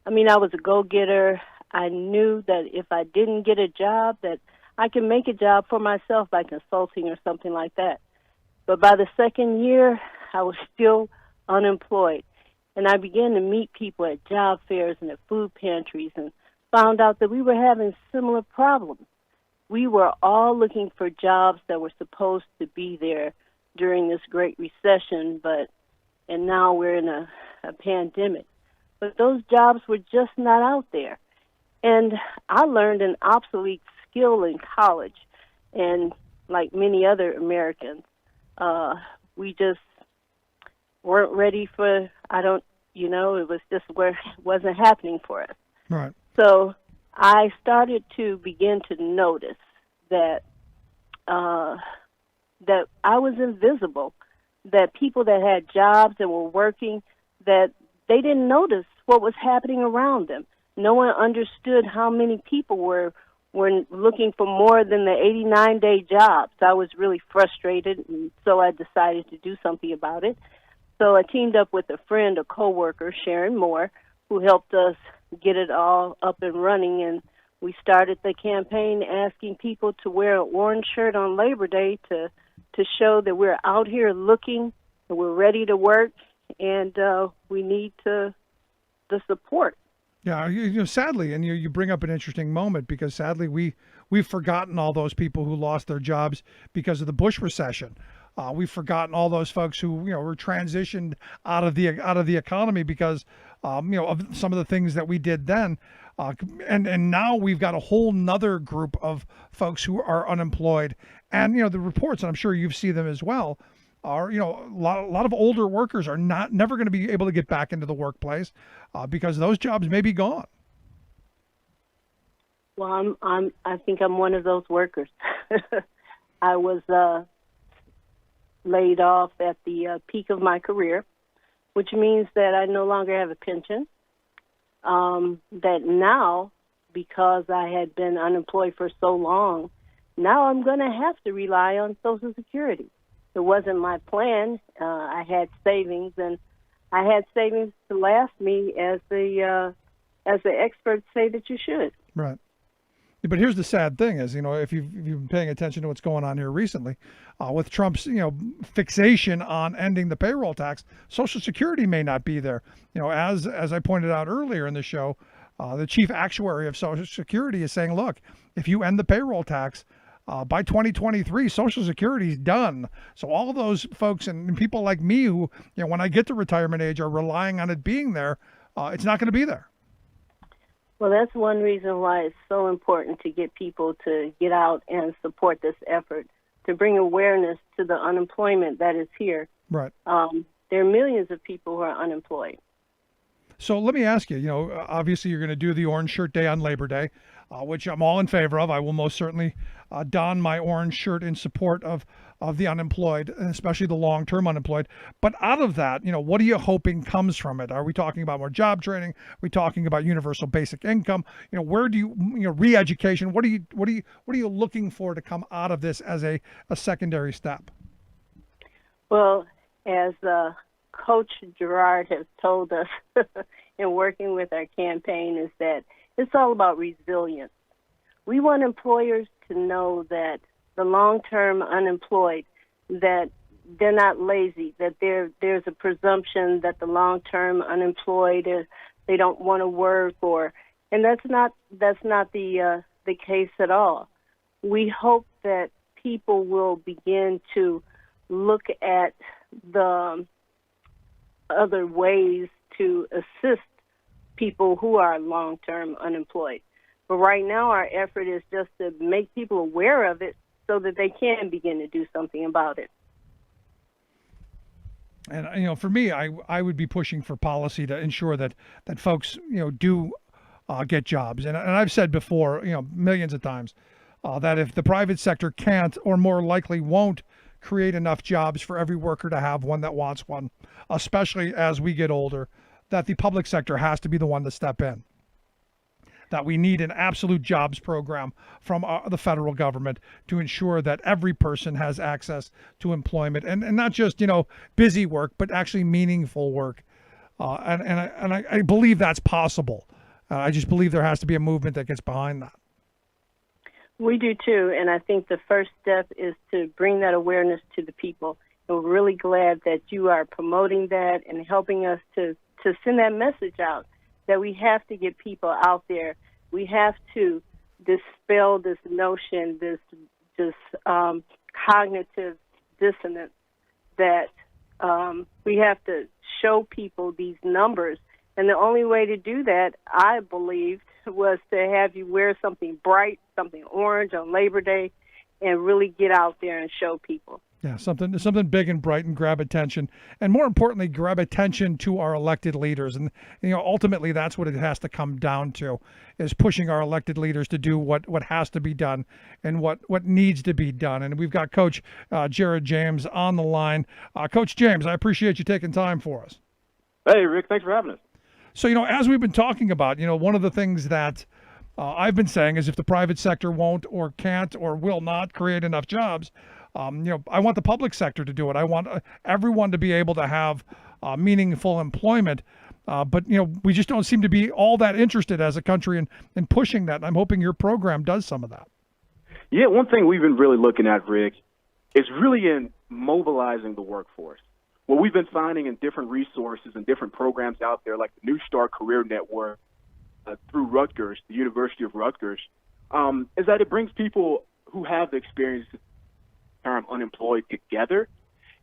I mean, I was a go-getter. I knew that if I didn't get a job, that I could make a job for myself by consulting or something like that. But by the second year, I was still unemployed. And I began to meet people at job fairs and at food pantries and found out that we were having similar problems. We were all looking for jobs that were supposed to be there during this Great Recession, and now we're in a pandemic. But those jobs were just not out there. And I learned an obsolete skill in college, and like many other Americans, we just weren't ready for, it was just where it wasn't happening for us. Right. So I started to begin to notice that that I was invisible, that people that had jobs and were working, that they didn't notice what was happening around them. No one understood how many people were looking for more than the 89-day jobs. I was really frustrated, and so I decided to do something about it. So I teamed up with a friend, a coworker, Sharon Moore, who helped us get it all up and running, and we started the campaign asking people to wear an orange shirt on Labor Day to show that we're out here looking, and we're ready to work, and we need the support. Yeah, sadly, and you bring up an interesting moment because sadly we've forgotten all those people who lost their jobs because of the Bush recession. We've forgotten all those folks who were transitioned out of the economy because of some of the things that we did then, and now we've got a whole nother group of folks who are unemployed, and the reports, and I'm sure you've seen them as well, are a lot of older workers are never going to be able to get back into the workplace because those jobs may be gone. Well, I think I'm one of those workers. I was laid off at the peak of my career, which means that I no longer have a pension. That now, because I had been unemployed for so long, now I'm going to have to rely on Social Security. It wasn't my plan. I had savings, and I had savings to last me as the experts say that you should. Right. But here's the sad thing is, if you've been paying attention to what's going on here recently, with Trump's, fixation on ending the payroll tax, Social Security may not be there. As I pointed out earlier in the show, the chief actuary of Social Security is saying, look, if you end the payroll tax, by 2023, Social Security is done. So all those folks and people like me who, when I get to retirement age are relying on it being there, it's not going to be there. Well, that's one reason why it's so important to get people to get out and support this effort, to bring awareness to the unemployment that is here. Right. There are millions of people who are unemployed. So let me ask you, obviously you're going to do the Orange Shirt Day on Labor Day, which I'm all in favor of. I will most certainly don my orange shirt in support of the unemployed, especially the long-term unemployed. But out of that, what are you hoping comes from it? Are we talking about more job training? Are we talking about universal basic income? Where do you, re-education? What are you looking for to come out of this as a secondary step? Well, as Coach Gerard has told us in working with our campaign, is that it's all about resilience. We want employers to know that the long-term unemployed, that they're not lazy, that there's a presumption that the long-term unemployed they don't want to work, and that's not the case at all. We hope that people will begin to look at the other ways to assist people who are long-term unemployed. But right now our effort is just to make people aware of it so that they can begin to do something about it. And for me, I would be pushing for policy to ensure that folks do get jobs. And I've said before, millions of times, that if the private sector can't, or more likely won't, create enough jobs for every worker to have one that wants one, especially as we get older, that the public sector has to be the one to step in. That we need an absolute jobs program from the federal government to ensure that every person has access to employment, and not just busy work, but actually meaningful work. And I believe that's possible. I just believe there has to be a movement that gets behind that. We do too, and I think the first step is to bring that awareness to the people. And we're really glad that you are promoting that and helping us to send that message out, that we have to get people out there. We have to dispel this notion, this cognitive dissonance, that we have to show people these numbers. And the only way to do that, I believed, was to have you wear something bright, something orange on Labor Day, and really get out there and show people. Yeah, something big and bright, and grab attention, and more importantly, grab attention to our elected leaders. And ultimately, that's what it has to come down to: is pushing our elected leaders to do what has to be done and what needs to be done. And we've got Coach Jared James on the line. Coach James, I appreciate you taking time for us. Hey, Rick, thanks for having us. So as we've been talking about, one of the things that I've been saying is, if the private sector won't or can't or will not create enough jobs, I want the public sector to do it. I want everyone to be able to have meaningful employment. But we just don't seem to be all that interested as a country in pushing that. And I'm hoping your program does some of that. Yeah, one thing we've been really looking at, Rick, is really in mobilizing the workforce. What we've been finding in different resources and different programs out there, like the New Start Career Network through Rutgers, the University of Rutgers, is that it brings people who have the experience term unemployed together,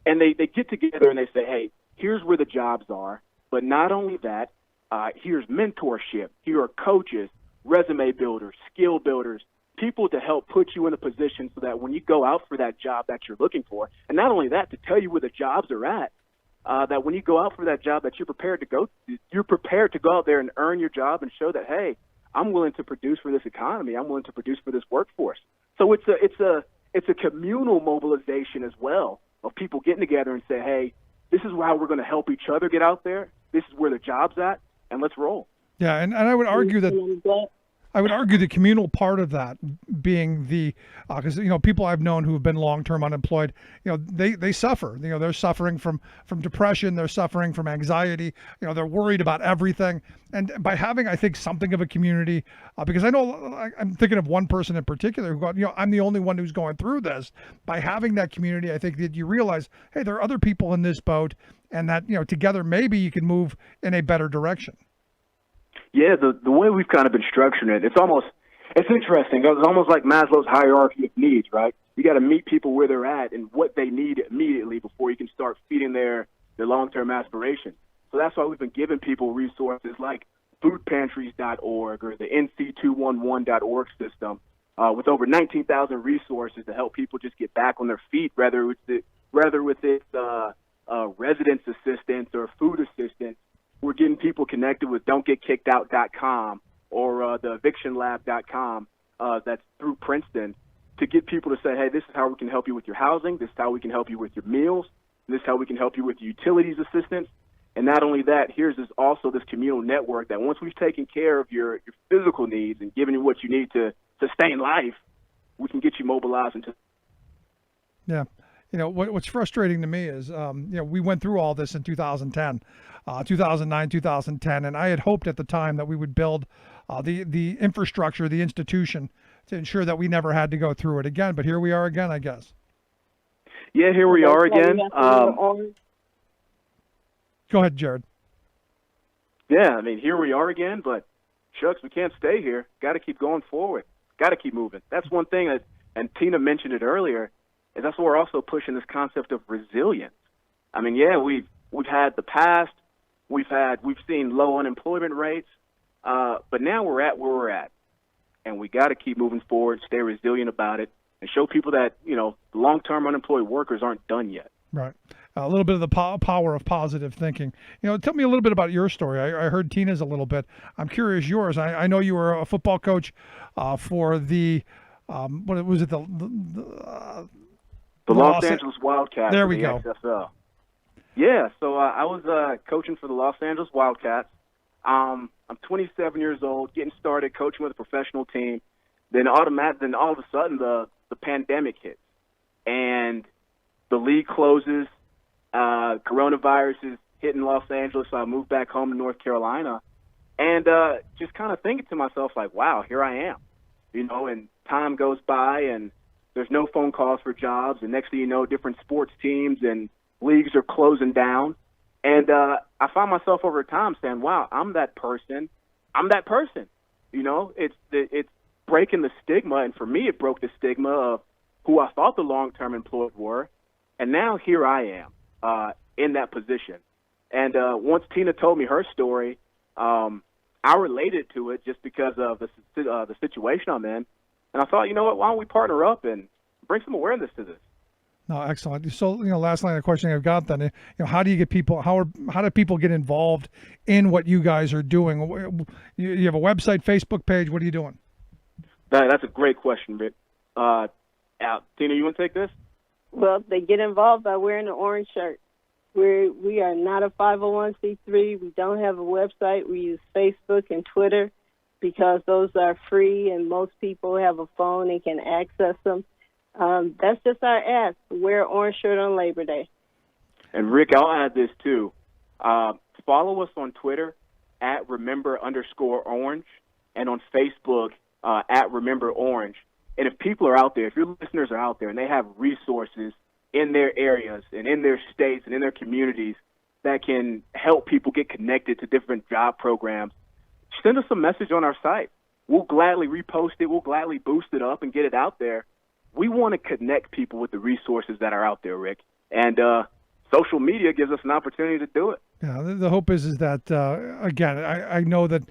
and they get together and they say, hey, here's where the jobs are, but not only that, here's mentorship, here are coaches, resume builders, skill builders, people to help put you in a position so that when you go out for that job that you're looking for, and not only that, to tell you where the jobs are at, that when you go out for that job that you're prepared to go out there and earn your job and show that, hey, I'm willing to produce for this economy, I'm willing to produce for this workforce. So it's a communal mobilization as well, of people getting together and say, hey, this is how we're going to help each other get out there. This is where the job's at, and let's roll. Yeah, and I would argue that the communal part of that being the, because people I've known who have been long-term unemployed, they suffer. They're suffering from depression, they're suffering from anxiety. They're worried about everything. And by having, I think, something of a community, because I know I'm thinking of one person in particular who got, I'm the only one who's going through this. By having that community, I think that you realize, hey, there are other people in this boat, and that together maybe you can move in a better direction. Yeah, the way we've kind of been structuring it, it's interesting. It's almost like Maslow's hierarchy of needs, right? You got to meet people where they're at and what they need immediately before you can start feeding their long-term aspirations. So that's why we've been giving people resources like foodpantries.org or the NC211.org system with over 19,000 resources to help people just get back on their feet, whether with it's residence assistance or food assistance. We're getting people connected with don'tgetkickedout.com or the evictionlab.com that's through Princeton, to get people to say, hey, this is how we can help you with your housing, this is how we can help you with your meals, this is how we can help you with utilities assistance. And not only that, here's also this communal network that once we've taken care of your physical needs and given you what you need to sustain life, we can get you mobilized into. Yeah. What's frustrating to me is, we went through all this in 2010, 2009, 2010, and I had hoped at the time that we would build the infrastructure, the institution, to ensure that we never had to go through it again. But here we are again, I guess. Yeah, here we are again. Go ahead, Jared. Yeah, I mean, here we are again, but shucks, we can't stay here. Got to keep going forward. Got to keep moving. That's one thing, and Tina mentioned it earlier, is that's what we're also pushing, this concept of resilience. I mean, yeah, we've had the past, we've seen low unemployment rates, but now we're at where we're at, and we got to keep moving forward, stay resilient about it, and show people that long-term unemployed workers aren't done yet. Right. A little bit of the power of positive thinking. Tell me a little bit about your story. I heard Tina's a little bit. I'm curious yours. I know you were a football coach for the what was it? The Los Angeles Wildcats. There we go. XFL. Yeah. So I was coaching for the Los Angeles Wildcats. I'm 27 years old, getting started coaching with a professional team. Then all of a sudden the pandemic hits, and the league closes. Coronavirus is hitting Los Angeles, so I moved back home to North Carolina, and just kind of thinking to myself, like, wow, here I am, and time goes by, and there's no phone calls for jobs, and next thing you know, different sports teams and leagues are closing down, and I find myself over time saying, wow, I'm that person. It's breaking the stigma, and for me, it broke the stigma of who I thought the long-term employed were, and now here I am. In that position. And once Tina told me her story, I related to it just because of the situation I'm in. And I thought, you know what, why don't we partner up and bring some awareness to this? No, excellent. So, last line of questioning I've got then, how do you get people, how do people get involved in what you guys are doing? You have a website, Facebook page, what are you doing? That's a great question, Rick. Tina, you want to take this? Well, they get involved by wearing the orange shirt. We are not a 501c3. We don't have a website. We use Facebook and Twitter because those are free and most people have a phone and can access them. That's just our ask. Wear an orange shirt on Labor Day. And Rick, I'll add this too. Follow us on Twitter at @remember_orange and on Facebook at @rememberorange. And if people are out there, if your listeners are out there and they have resources in their areas and in their states and in their communities that can help people get connected to different job programs, send us a message on our site. We'll gladly repost it. We'll gladly boost it up and get it out there. We want to connect people with the resources that are out there, Rick. And social media gives us an opportunity to do it. Yeah, the hope is that, again, I know that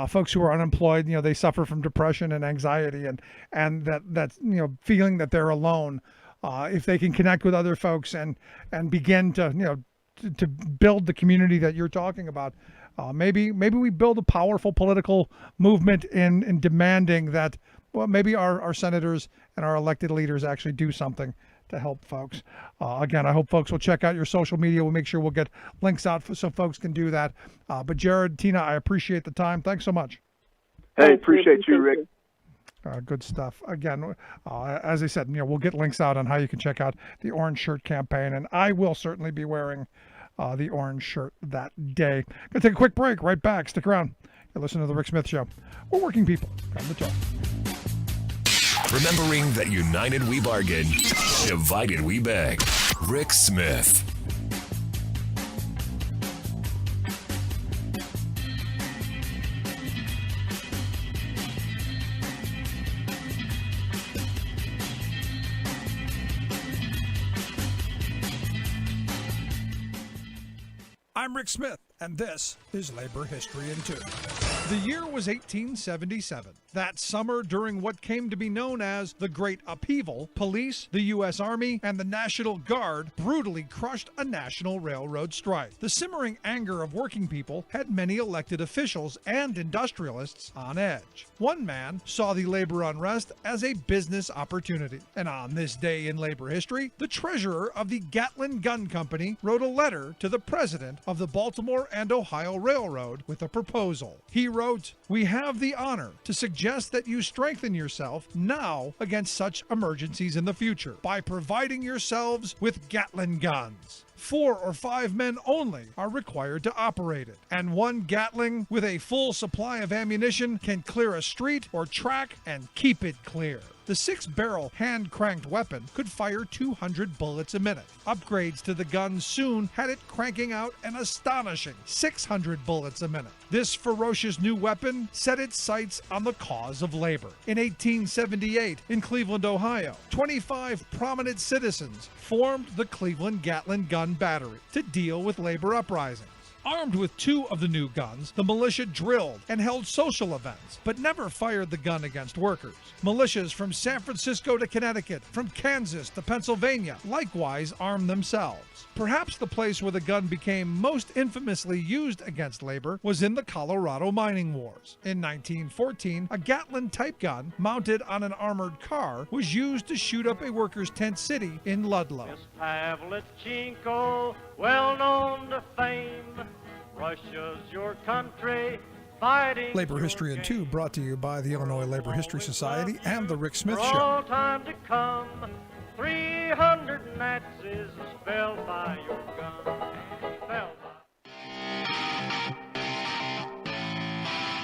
folks who are unemployed, they suffer from depression and anxiety and that's feeling that they're alone. If they can connect with other folks and begin to, to build the community that you're talking about, maybe we build a powerful political movement in demanding that, well, maybe our senators and our elected leaders actually do something to help folks. Again, I hope folks will check out your social media. We'll make sure we'll get links out so folks can do that. But Jared, Tina, I appreciate the time. Thanks so much. Hey, appreciate you, Rick. Good stuff. Again, as I said, we'll get links out on how you can check out the Orange Shirt campaign, and I will certainly be wearing the orange shirt that day. Gonna take a quick break. Right back. Stick around. You're listening to the Rick Smith Show. We're working people. Come to talk. Remembering that united we bargain, divided we beg. Rick Smith. I'm Rick Smith, and this is Labor History in 2. The year was 1877. That summer, during what came to be known as the Great Upheaval, police, the U.S. Army, and the National Guard brutally crushed a national railroad strike. The simmering anger of working people had many elected officials and industrialists on edge. One man saw the labor unrest as a business opportunity, and on this day in labor history, the treasurer of the Gatlin Gun Company wrote a letter to the president of the Baltimore and Ohio Railroad with a proposal. He wrote, "We have the honor to suggest that you strengthen yourself now against such emergencies in the future by providing yourselves with Gatlin guns. 4 or 5 men only are required to operate it. And one Gatling with a full supply of ammunition can clear a street or track and keep it clear. The 6-barrel hand-cranked weapon could fire 200 bullets a minute. Upgrades to the gun soon had it cranking out an astonishing 600 bullets a minute. This ferocious new weapon set its sights on the cause of labor. In 1878, in Cleveland, Ohio, 25 prominent citizens formed the Cleveland Gatlin Gun Battery to deal with labor uprisings. Armed with 2 of the new guns, the militia drilled and held social events, but never fired the gun against workers. Militias from San Francisco to Connecticut, from Kansas to Pennsylvania, likewise armed themselves. Perhaps the place where the gun became most infamously used against labor was in the Colorado mining wars. In 1914, a Gatlin-type gun mounted on an armored car was used to shoot up a workers' tent city in Ludlow. Pavlichenko, well known to fame, Russia's your country, fighting. Labor History in 2 brought to you by the Illinois Labor History Society and The Rick Smith For Show. all time to come, 300 Nazis fell by your gun. Fell by.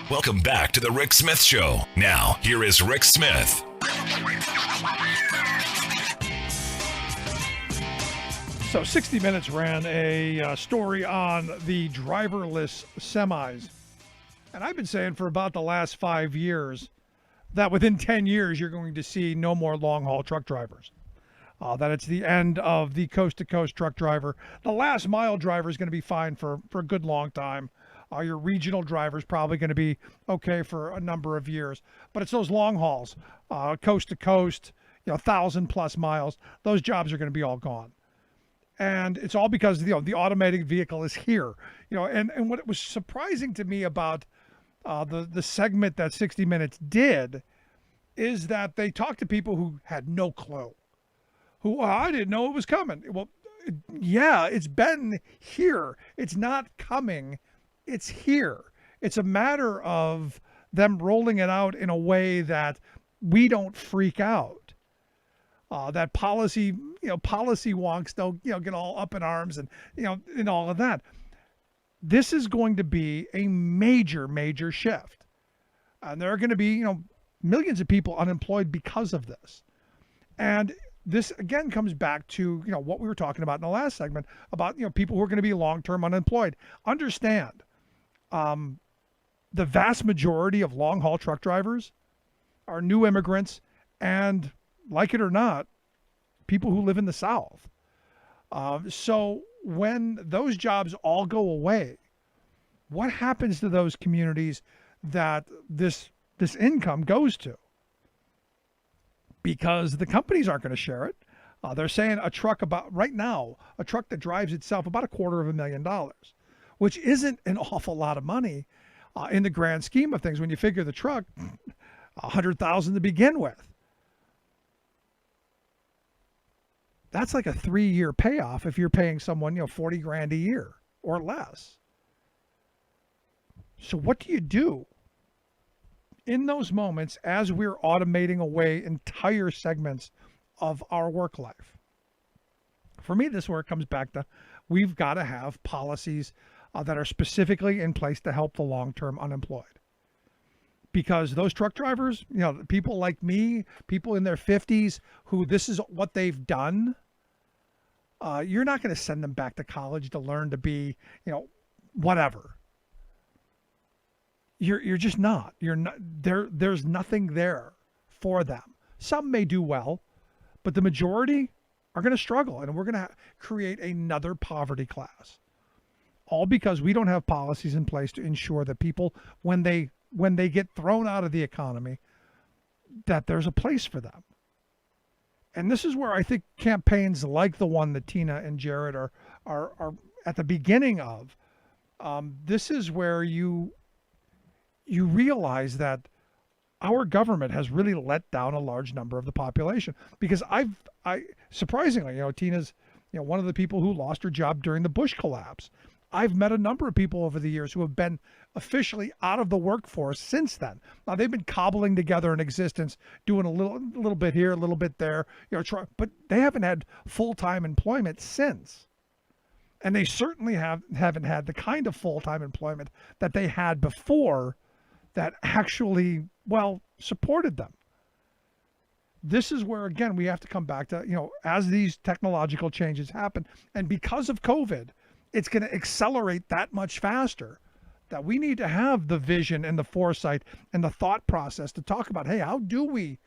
Welcome back to the Rick Smith Show. Now, here is Rick Smith. So 60 Minutes ran a story on the driverless semis. And I've been saying for about the last 5 years that within 10 years, you're going to see no more long-haul truck drivers. That it's the end of the coast-to-coast truck driver. The last mile driver is going to be fine for a good long time. Your regional driver is probably going to be okay for a number of years. But it's those long hauls, coast-to-coast, 1,000-plus miles. Those jobs are going to be all gone. And it's all because the automated vehicle is here. And what was surprising to me about the segment that 60 Minutes did is that they talked to people who had no clue. I didn't know it was coming. Well, yeah, it's been here. It's not coming. It's here. It's a matter of them rolling it out in a way that we don't freak out. That policy wonks don't, get all up in arms and, and all of that. This is going to be a major, major shift. And there are going to be, millions of people unemployed because of this. And this, again, comes back to, what we were talking about in the last segment about, people who are going to be long-term unemployed. Understand, the vast majority of long-haul truck drivers are new immigrants and, like it or not, people who live in the South. So when those jobs all go away, what happens to those communities that this income goes to? Because the companies aren't going to share it. They're saying a truck that drives itself about $250,000, which isn't an awful lot of money in the grand scheme of things. When you figure the truck, $100,000 to begin with. That's like a 3-year payoff if you're paying someone, $40,000 a year or less. So what do you do in those moments as we're automating away entire segments of our work life? For me, this is where it comes back to we've got to have policies that are specifically in place to help the long-term unemployed. Because those truck drivers, people like me, people in their 50s who this is what they've done, you're not going to send them back to college to learn to be, whatever. You're just not. You're not there. There's nothing there for them. Some may do well, but the majority are going to struggle, and we're going to create another poverty class. All because we don't have policies in place to ensure that people, when they get thrown out of the economy, that there's a place for them. And this is where I think campaigns like the one that Tina and Jared are at the beginning of. This is where you realize that our government has really let down a large number of the population. Because surprisingly, Tina's, one of the people who lost her job during the Bush collapse. I've met a number of people over the years who have been officially out of the workforce since then. Now they've been cobbling together an existence, doing a little bit here, a little bit there, but they haven't had full-time employment since. And they certainly haven't had the kind of full-time employment that they had before that actually, well, supported them. This is where, again, we have to come back to, as these technological changes happen, and because of COVID, it's going to accelerate that much faster, that we need to have the vision and the foresight and the thought process to talk about, hey, how do we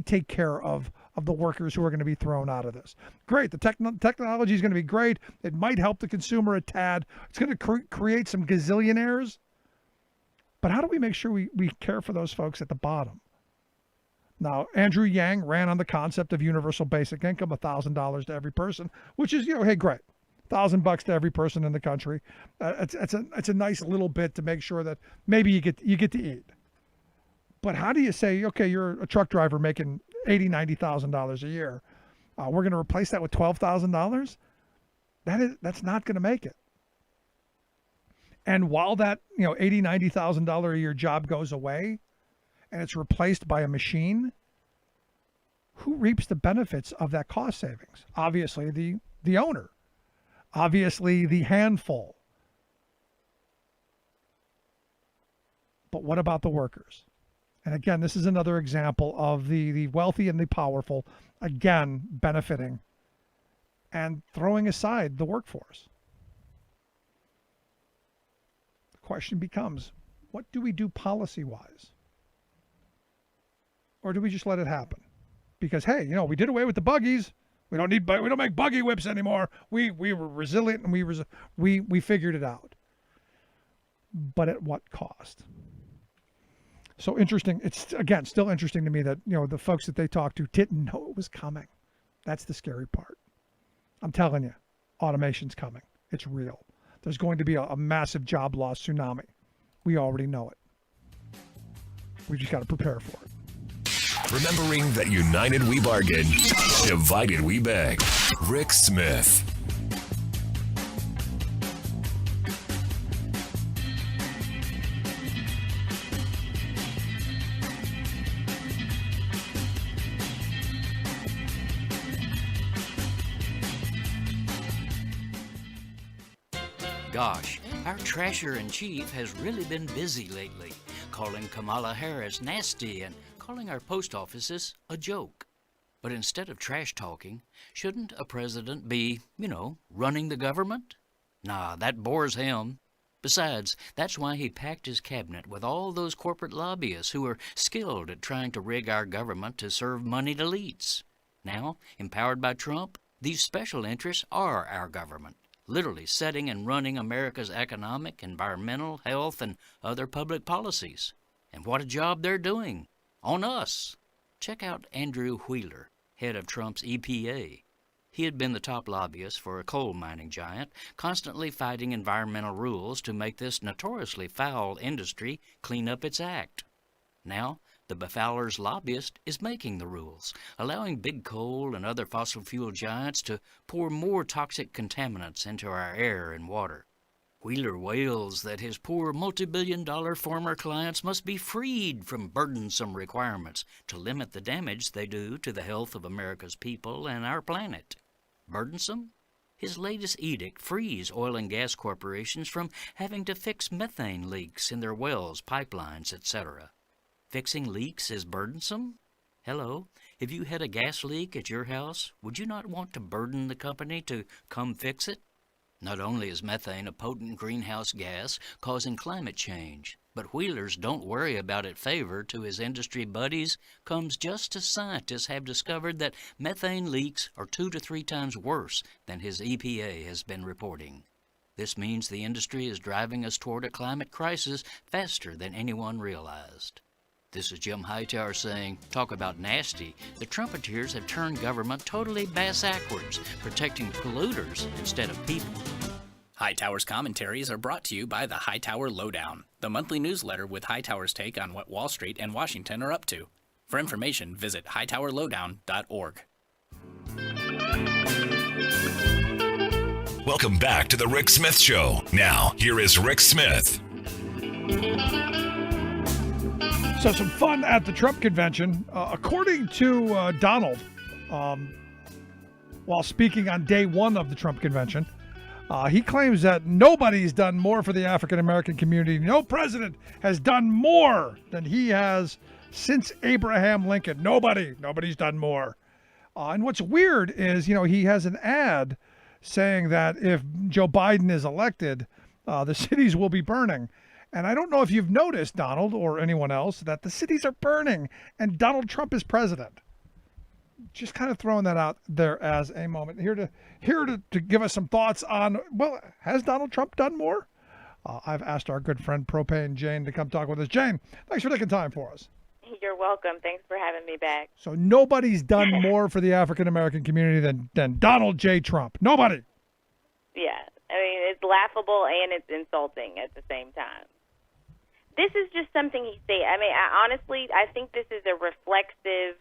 take care of the workers who are going to be thrown out of this? Great. The technology is going to be great. It might help the consumer a tad. It's going to create some gazillionaires. But how do we make sure we care for those folks at the bottom? Now, Andrew Yang ran on the concept of universal basic income, $1,000 to every person, which is, hey, great. $1,000 to every person in the country. It's a nice little bit to make sure that maybe you get to eat. But how do you say, okay, you're a truck driver making $80,000, $90,000 a year. We're going to replace that with $12,000? That's not going to make it. And while that, $80,000, $90,000 a year job goes away and it's replaced by a machine, who reaps the benefits of that cost savings? Obviously the owner. Obviously the handful. But what about the workers? And again, this is another example of the wealthy and the powerful, again, benefiting and throwing aside the workforce. The question becomes, what do we do policy-wise? Or do we just let it happen? Because, hey, we did away with the buggies. We don't make buggy whips anymore. We were resilient and we figured it out. But at what cost? So interesting. It's, again, still interesting to me that, the folks that they talked to didn't know it was coming. That's the scary part. I'm telling you, automation's coming. It's real. There's going to be a massive job loss tsunami. We already know it. We just got to prepare for it. Remembering that united we bargain, divided we beg. Rick Smith. Gosh, our Trasher-in-Chief has really been busy lately, calling Kamala Harris nasty and calling our post offices a joke. But instead of trash talking, shouldn't a president be, running the government? Nah, that bores him. Besides, that's why he packed his cabinet with all those corporate lobbyists who are skilled at trying to rig our government to serve moneyed elites. Now, empowered by Trump, these special interests are our government, literally setting and running America's economic, environmental, health, and other public policies. And what a job they're doing. On us. Check out Andrew Wheeler, head of Trump's EPA. He had been the top lobbyist for a coal mining giant, constantly fighting environmental rules to make this notoriously foul industry clean up its act. Now, the befouler's lobbyist is making the rules, allowing big coal and other fossil fuel giants to pour more toxic contaminants into our air and water. Wheeler wails that his poor multi-billion-dollar former clients must be freed from burdensome requirements to limit the damage they do to the health of America's people and our planet. Burdensome? His latest edict frees oil and gas corporations from having to fix methane leaks in their wells, pipelines, etc. Fixing leaks is burdensome? Hello, if you had a gas leak at your house, would you not want to burden the company to come fix it? Not only is methane a potent greenhouse gas causing climate change, but Wheeler's don't worry about it favor to his industry buddies comes just as scientists have discovered that methane leaks are 2 to 3 times worse than his EPA has been reporting. This means the industry is driving us toward a climate crisis faster than anyone realized. This is Jim Hightower saying, talk about nasty. The Trumpeteers have turned government totally bass-ackwards, protecting polluters instead of people. Hightower's commentaries are brought to you by the Hightower Lowdown, the monthly newsletter with Hightower's take on what Wall Street and Washington are up to. For information, visit hightowerlowdown.org. Welcome back to the Rick Smith Show. Now, here is Rick Smith. So some fun at the Trump convention. According to Donald, while speaking on day one of the Trump convention, He claims that nobody's done more for the African American community. No president has done more than he has since Abraham Lincoln. Nobody's done more. And what's weird is, he has an ad saying that if Joe Biden is elected, the cities will be burning. And I don't know if you've noticed, Donald, or anyone else, that the cities are burning and Donald Trump is president. Just kind of throwing that out there as a moment. Here to give us some thoughts on, well, has Donald Trump done more? I've asked our good friend Propane Jane to come talk with us. Jane, thanks for taking time for us. You're welcome. Thanks for having me back. So nobody's done more for the African American community than Donald J. Trump. Nobody. Yeah. I mean, it's laughable and it's insulting at the same time. This is just something he said. I mean, honestly, I think this is a reflexive,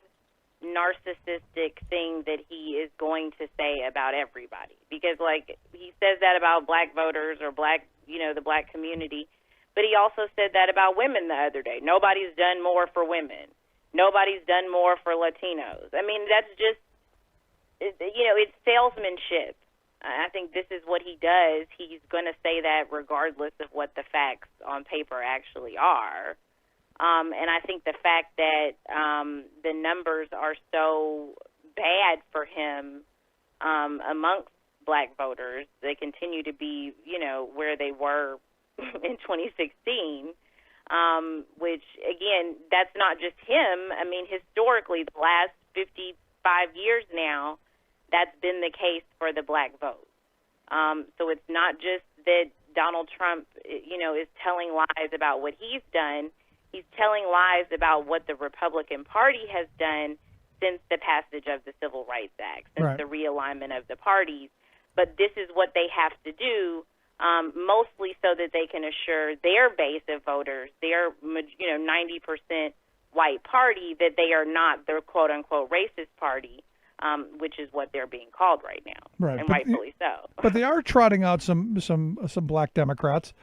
narcissistic thing that he is going to say about everybody. Because, he says that about black voters or the black community. But he also said that about women the other day. Nobody's done more for women. Nobody's done more for Latinos. I mean, that's just, it's salesmanship. I think this is what he does. He's going to say that regardless of what the facts on paper actually are. And I think the fact that the numbers are so bad for him amongst black voters, they continue to be, where they were in 2016, which, again, that's not just him. I mean, historically, the last 55 years now, that's been the case for the black vote. So it's not just that Donald Trump, is telling lies about what he's done. He's telling lies about what the Republican Party has done since the passage of the Civil Rights Act, since the realignment of the parties. But this is what they have to do, mostly so that they can assure their base of voters, their 90% white party, that they are not their quote-unquote racist party, which is what they're being called right now, and rightfully so. But they are trotting out some black Democrats.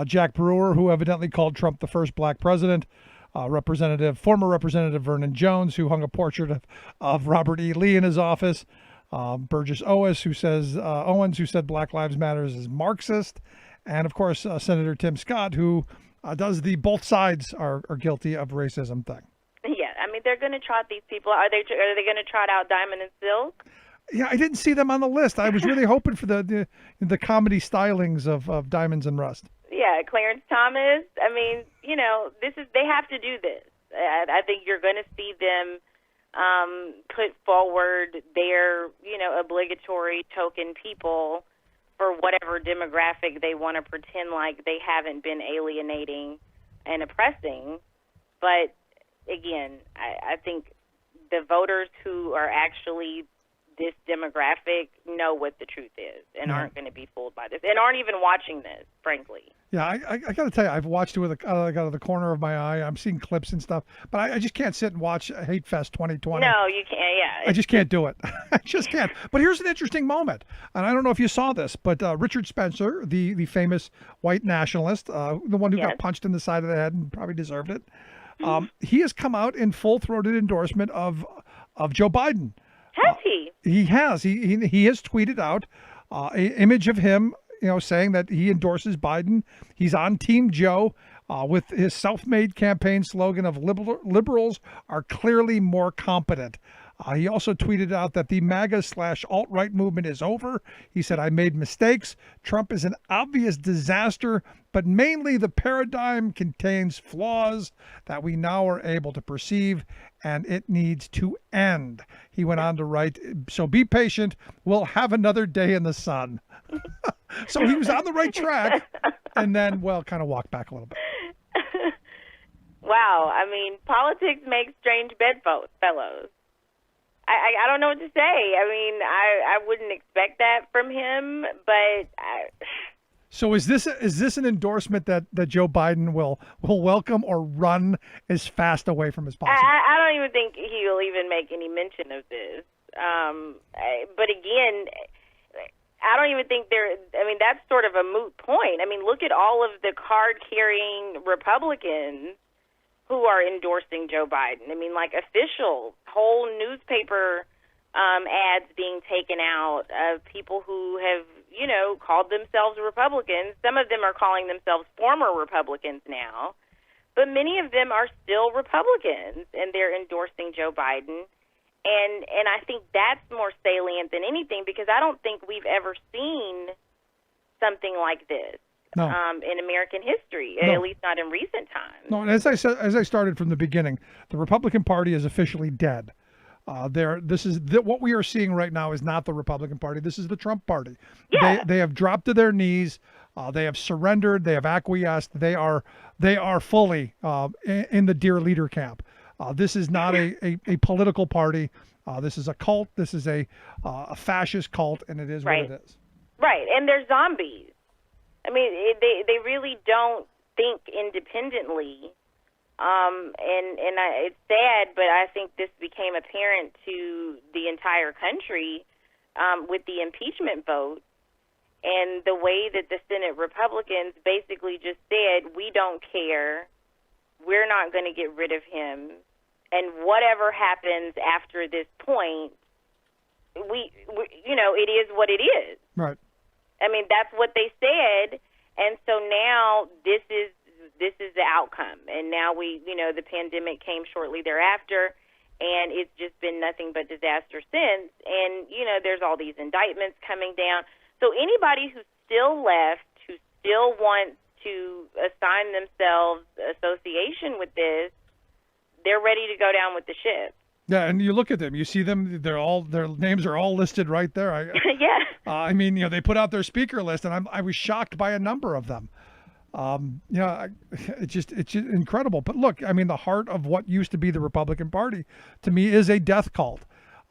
Jack Brewer, who evidently called Trump the first black president. Former Representative Vernon Jones, who hung a portrait of Robert E. Lee in his office. Burgess Owens, who said Black Lives Matter is Marxist. And, of course, Senator Tim Scott, who does the both sides are guilty of racism thing. Yeah, I mean, they're going to trot these people. Are they going to trot out Diamond and Silk? Yeah, I didn't see them on the list. I was really hoping for the comedy stylings of Diamonds and Rust. Yeah, Clarence Thomas. I mean, they have to do this. I think you're going to see them put forward their, obligatory token people for whatever demographic they want to pretend like they haven't been alienating and oppressing. But again, I think the voters who are actually this demographic know what the truth is and aren't going to be fooled by this and aren't even watching this, frankly. Yeah, I got to tell you, I've watched it with out of the corner of my eye. I'm seeing clips and stuff, but I just can't sit and watch Hate Fest 2020. No, you can't. Yeah, I just can't do it. I just can't. But here's an interesting moment, and I don't know if you saw this, but Richard Spencer, the famous white nationalist, the one who got punched in the side of the head and probably deserved it, he has come out in full-throated endorsement of Joe Biden. Has he? He has. He has tweeted out an image of him, saying that he endorses Biden. He's on Team Joe with his self-made campaign slogan of liberals are clearly more competent. He also tweeted out that the MAGA/alt-right movement is over. He said, I made mistakes. Trump is an obvious disaster, but mainly the paradigm contains flaws that we now are able to perceive, and it needs to end. He went on to write, so be patient. We'll have another day in the sun. So he was on the right track and then, kind of walked back a little bit. Wow. I mean, politics makes strange bedfellows. I don't know what to say. I mean, I wouldn't expect that from him, but... So is this an endorsement that Joe Biden will welcome or run as fast away from as possible? I don't even think he'll even make any mention of this. But again, I don't even think that's sort of a moot point. I mean, look at all of the card-carrying Republicans who are endorsing Joe Biden. I mean, like official, whole newspaper ads being taken out of people who have, called themselves Republicans. Some of them are calling themselves former Republicans now, but many of them are still Republicans, and they're endorsing Joe Biden. And I think that's more salient than anything, because I don't think we've ever seen something like this in American history, at least not in recent times. No, and as I started from the beginning, the Republican Party is officially dead. What we are seeing right now is not the Republican Party. This is the Trump Party. Yeah. They have dropped to their knees. They have surrendered. They have acquiesced. They are fully in the dear leader camp. This is not a political party. This is a cult. This is a fascist cult, and it is what it is. Right, and they're zombies. I mean, they really don't think independently. It's sad, but I think this became apparent to the entire country with the impeachment vote, and the way that the Senate Republicans basically just said, we don't care, we're not going to get rid of him, and whatever happens after this point, we it is what it is. Right. I mean, that's what they said, and so now this is the outcome. And now the pandemic came shortly thereafter, and it's just been nothing but disaster since. And, there's all these indictments coming down. So anybody who's still left, who still wants to assign themselves association with this, they're ready to go down with the ship. Yeah, and you look at them, you see them, their names are all listed right there. Yeah. I mean, they put out their speaker list, and I was shocked by a number of them. It's just incredible. But look, I mean, the heart of what used to be the Republican Party, to me, is a death cult.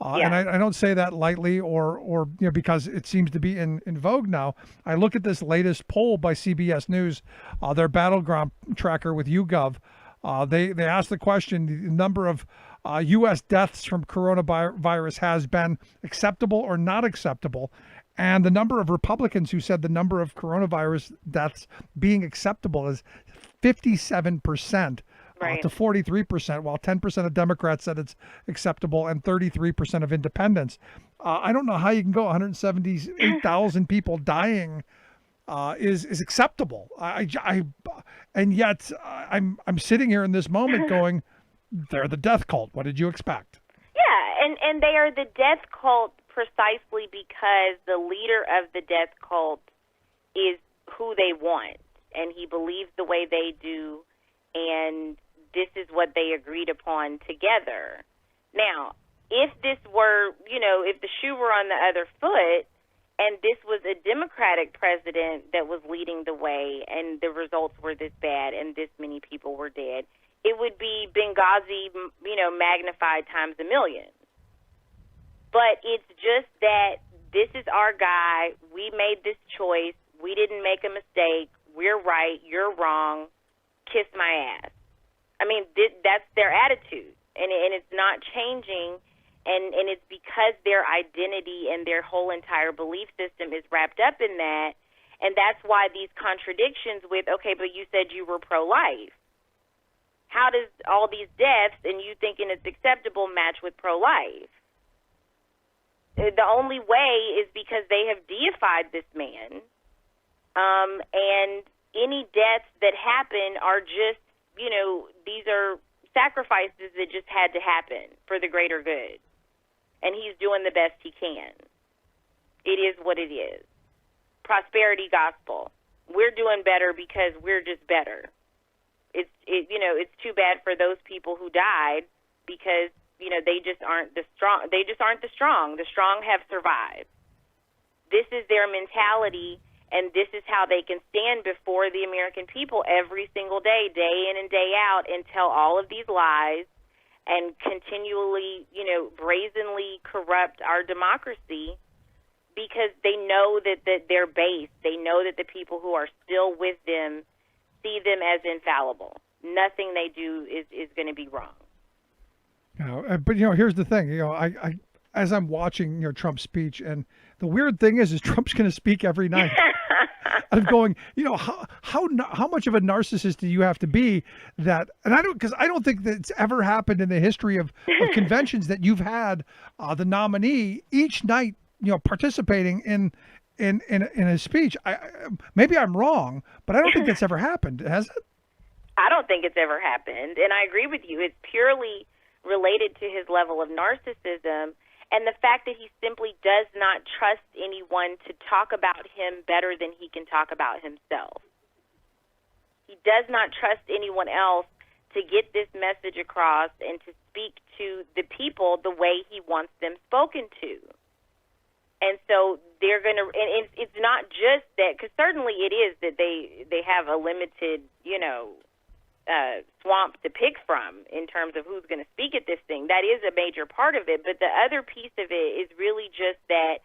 And I don't say that lightly or because it seems to be in vogue now. I look at this latest poll by CBS News, their battleground tracker with YouGov. They asked the question, the number of U.S. deaths from coronavirus has been acceptable or not acceptable. And the number of Republicans who said the number of coronavirus deaths being acceptable is 57% to 43%, while 10% of Democrats said it's acceptable and 33% of independents. I don't know how you can go 178,000 people dying is acceptable. And yet I'm sitting here in this moment going, they're the death cult. What did you expect? Yeah, and they are the death cult precisely because the leader of the death cult is who they want, and he believes the way they do, and this is what they agreed upon together. Now, if this were, if the shoe were on the other foot, and this was a Democratic president that was leading the way, and the results were this bad, and this many people were dead, it would be Benghazi, magnified times a million. But it's just that this is our guy. We made this choice. We didn't make a mistake. We're right. You're wrong. Kiss my ass. I mean, that's their attitude, and it's not changing. And it's because their identity and their whole entire belief system is wrapped up in that. And that's why these contradictions with, okay, but you said you were pro-life. How does all these deaths and you thinking it's acceptable match with pro-life? The only way is because they have deified this man. And any deaths that happen are just, these are sacrifices that just had to happen for the greater good. And he's doing the best he can. It is what it is. Prosperity gospel. We're doing better because we're just better. It's too bad for those people who died because, they just aren't the strong. They just aren't the strong. The strong have survived. This is their mentality, and this is how they can stand before the American people every single day, day in and day out, and tell all of these lies and continually, brazenly corrupt our democracy because they know that they're base. They know that the people who are still with them see them as infallible. Nothing they do is going to be wrong. But here's the thing. I as I'm watching Trump's speech, and the weird thing is Trump's going to speak every night. I'm going, how much of a narcissist do you have to be that? And I don't think that it's ever happened in the history of conventions that you've had the nominee each night, participating in his speech. Maybe I'm wrong, but I don't think that's ever happened, has it? I don't think it's ever happened, and I agree with you. It's purely related to his level of narcissism and the fact that he simply does not trust anyone to talk about him better than he can talk about himself. He does not trust anyone else to get this message across and to speak to the people the way he wants them spoken to. And so they're going to, and it's not just that, because certainly it is that they have a limited, swamp to pick from in terms of who's going to speak at this thing. That is a major part of it. But the other piece of it is really just that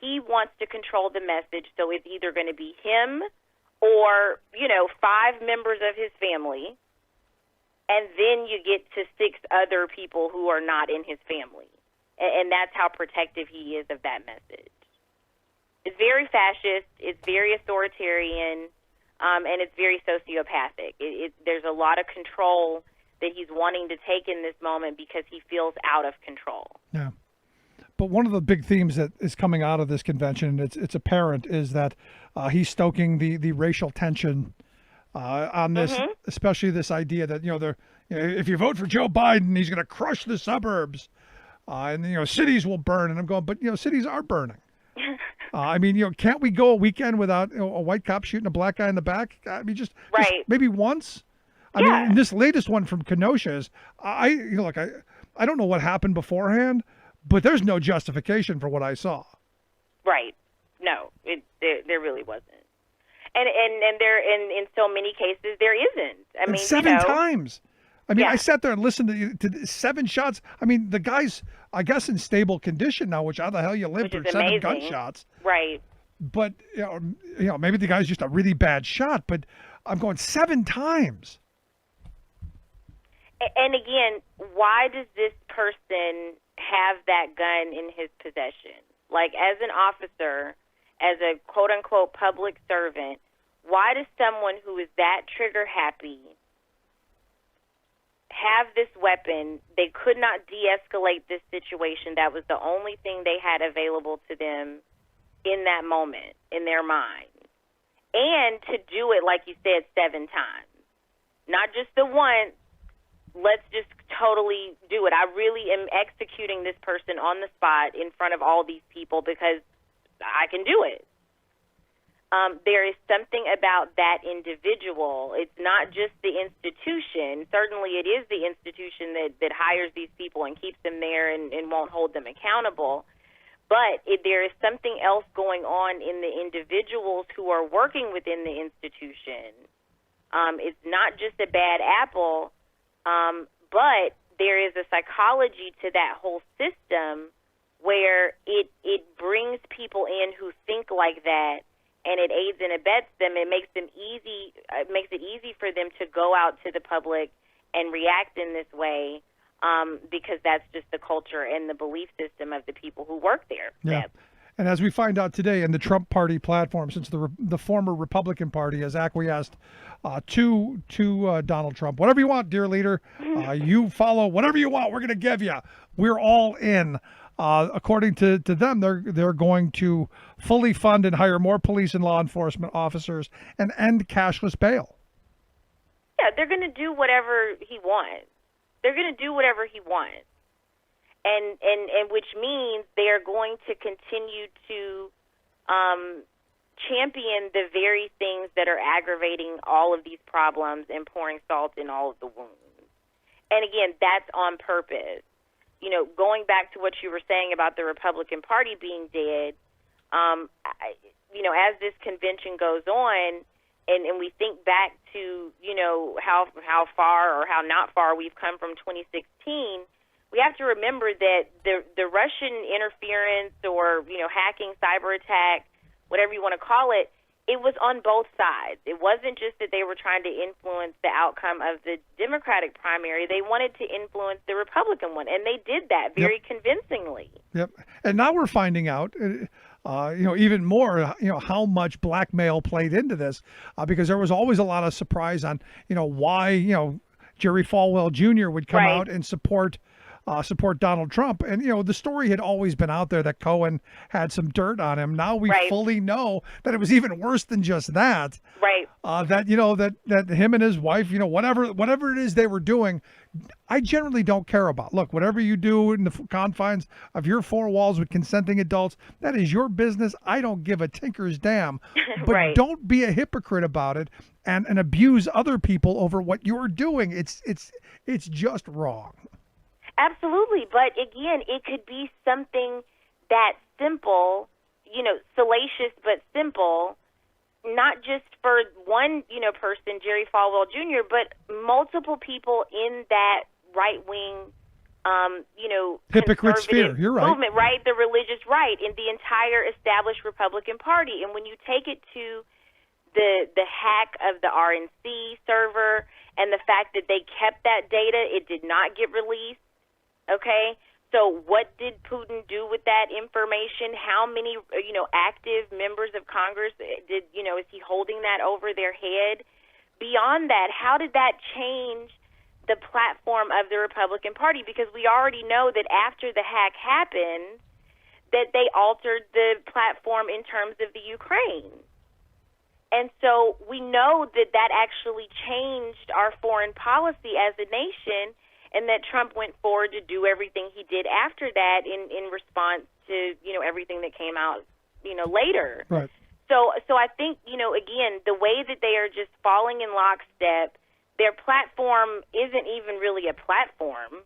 he wants to control the message. So it's either going to be him or, 5 members of his family. And then you get to 6 other people who are not in his family. And that's how protective he is of that message. It's very fascist. It's very authoritarian. And it's very sociopathic. There's a lot of control that he's wanting to take in this moment because he feels out of control. Yeah. But one of the big themes that is coming out of this convention, and it's apparent, is that he's stoking the racial tension on this, especially this idea that, if you vote for Joe Biden, he's going to crush the suburbs and, cities will burn. And I'm going, but, cities are burning. Can't we go a weekend without a white cop shooting a black guy in the back? Just maybe once. I mean, this latest one from Kenosha is, I don't know what happened beforehand, but there's no justification for what I saw. Right. No, there really wasn't. And there, in so many cases, there isn't. I mean, 7 times. I sat there and listened to 7 shots. I mean, the guy's, I guess, in stable condition now, which how the hell you live through 7 gunshots. Right. But, maybe the guy's just a really bad shot, but I'm going 7 times. And again, why does this person have that gun in his possession? Like, as an officer, as a quote-unquote public servant, why does someone who is that trigger-happy have this weapon? They could not de-escalate this situation. That was the only thing they had available to them in that moment, in their mind. And to do it, like you said, 7 times. Not just the once. Let's just totally do it. I really am executing this person on the spot in front of all these people because I can do it. There is something about that individual. It's not just the institution. Certainly it is the institution that hires these people and keeps them there and won't hold them accountable. But there is something else going on in the individuals who are working within the institution. It's not just a bad apple, but there is a psychology to that whole system where it brings people in who think like that, and it aids and abets them. It makes it easy for them to go out to the public and react in this way, because that's just the culture and the belief system of the people who work there. Yeah. And as we find out today in the Trump party platform, since the former Republican Party has acquiesced to Donald Trump, whatever you want, dear leader, you follow whatever you want, we're going to give you. We're all in. According to them, they're going to fully fund and hire more police and law enforcement officers and end cashless bail. Yeah, they're going to do whatever he wants. They're going to do whatever he wants. And which means they are going to continue to champion the very things that are aggravating all of these problems and pouring salt in all of the wounds. And again, that's on purpose. Going back to what you were saying about the Republican Party being dead, as this convention goes on, and we think back to, how far or how not far we've come from 2016, we have to remember that the Russian interference or, hacking, cyber attack, whatever you want to call it, it was on both sides. It wasn't just that they were trying to influence the outcome of the Democratic primary. They wanted to influence the Republican one, and they did that very convincingly. Yep. And now we're finding out, even more, how much blackmail played into this, because there was always a lot of surprise on, why, Jerry Falwell Jr. would come out and support support Donald Trump. And, the story had always been out there that Cohen had some dirt on him. Now we fully know that it was even worse than just that. Right. That him and his wife, whatever it is they were doing, I generally don't care about. Look, whatever you do in the confines of your four walls with consenting adults, that is your business. I don't give a tinker's damn. But don't be a hypocrite about it and abuse other people over what you're doing. It's just wrong. Absolutely. But again, it could be something that simple, salacious but simple, not just for one, person, Jerry Falwell Jr., but multiple people in that right-wing, hypocrite sphere. You're right. Movement, right? The religious right in the entire established Republican Party. And when you take it to the hack of the RNC server and the fact that they kept that data, it did not get released. Okay, so what did Putin do with that information? How many, active members of Congress is he holding that over their head? Beyond that, how did that change the platform of the Republican Party? Because we already know that after the hack happened, that they altered the platform in terms of the Ukraine. And so we know that actually changed our foreign policy as a nation, and that Trump went forward to do everything he did after that in response to, everything that came out, later. Right. So I think, again, the way that they are just falling in lockstep, their platform isn't even really a platform.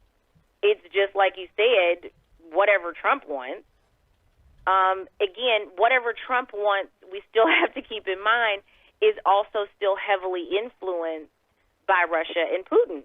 It's just, like you said, whatever Trump wants. Again, whatever Trump wants, we still have to keep in mind, is also still heavily influenced by Russia and Putin.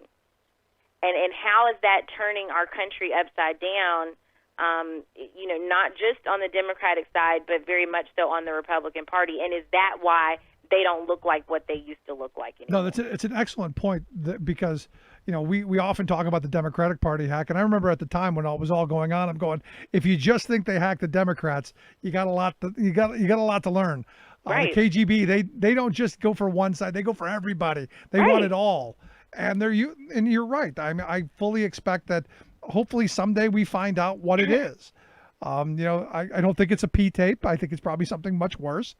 And how is that turning our country upside down, not just on the Democratic side, but very much so on the Republican Party? And is that why they don't look like what they used to look like anymore? No, it's an excellent point because, we often talk about the Democratic Party hack. And I remember at the time when it was all going on, I'm going, if you just think they hacked the Democrats, you got a lot to learn. Right. The KGB, they don't just go for one side, they go for everybody. They want it all. And you're right. I mean, I fully expect that hopefully someday we find out what it is. I don't think it's a P tape. I think it's probably something much worse.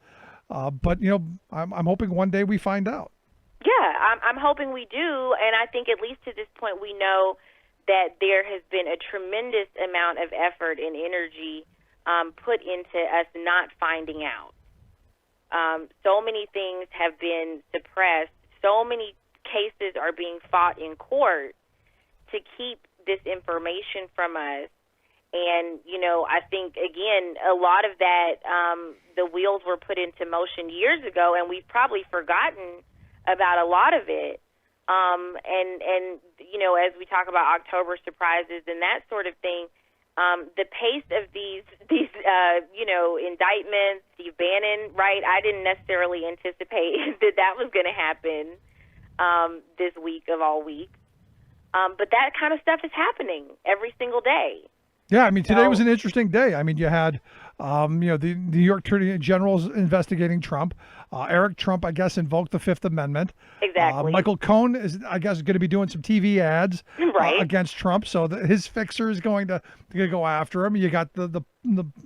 But I'm hoping one day we find out. Yeah, I'm hoping we do. And I think at least to this point, we know that there has been a tremendous amount of effort and energy put into us not finding out. So many things have been suppressed. So many cases are being fought in court to keep this information from us. And, I think, again, a lot of that, the wheels were put into motion years ago, and we've probably forgotten about a lot of it. And as we talk about October surprises and that sort of thing, the pace of these indictments, Steve Bannon, right, I didn't necessarily anticipate that was going to happen this week of all weeks. But that kind of stuff is happening every single day. Yeah, I mean, today was an interesting day. I mean, you had, the New York Attorney General's investigating Trump. Eric Trump, I guess, invoked the Fifth Amendment. Exactly. Michael Cohen is, I guess, going to be doing some TV ads against Trump. So his fixer is going to go after him. You got the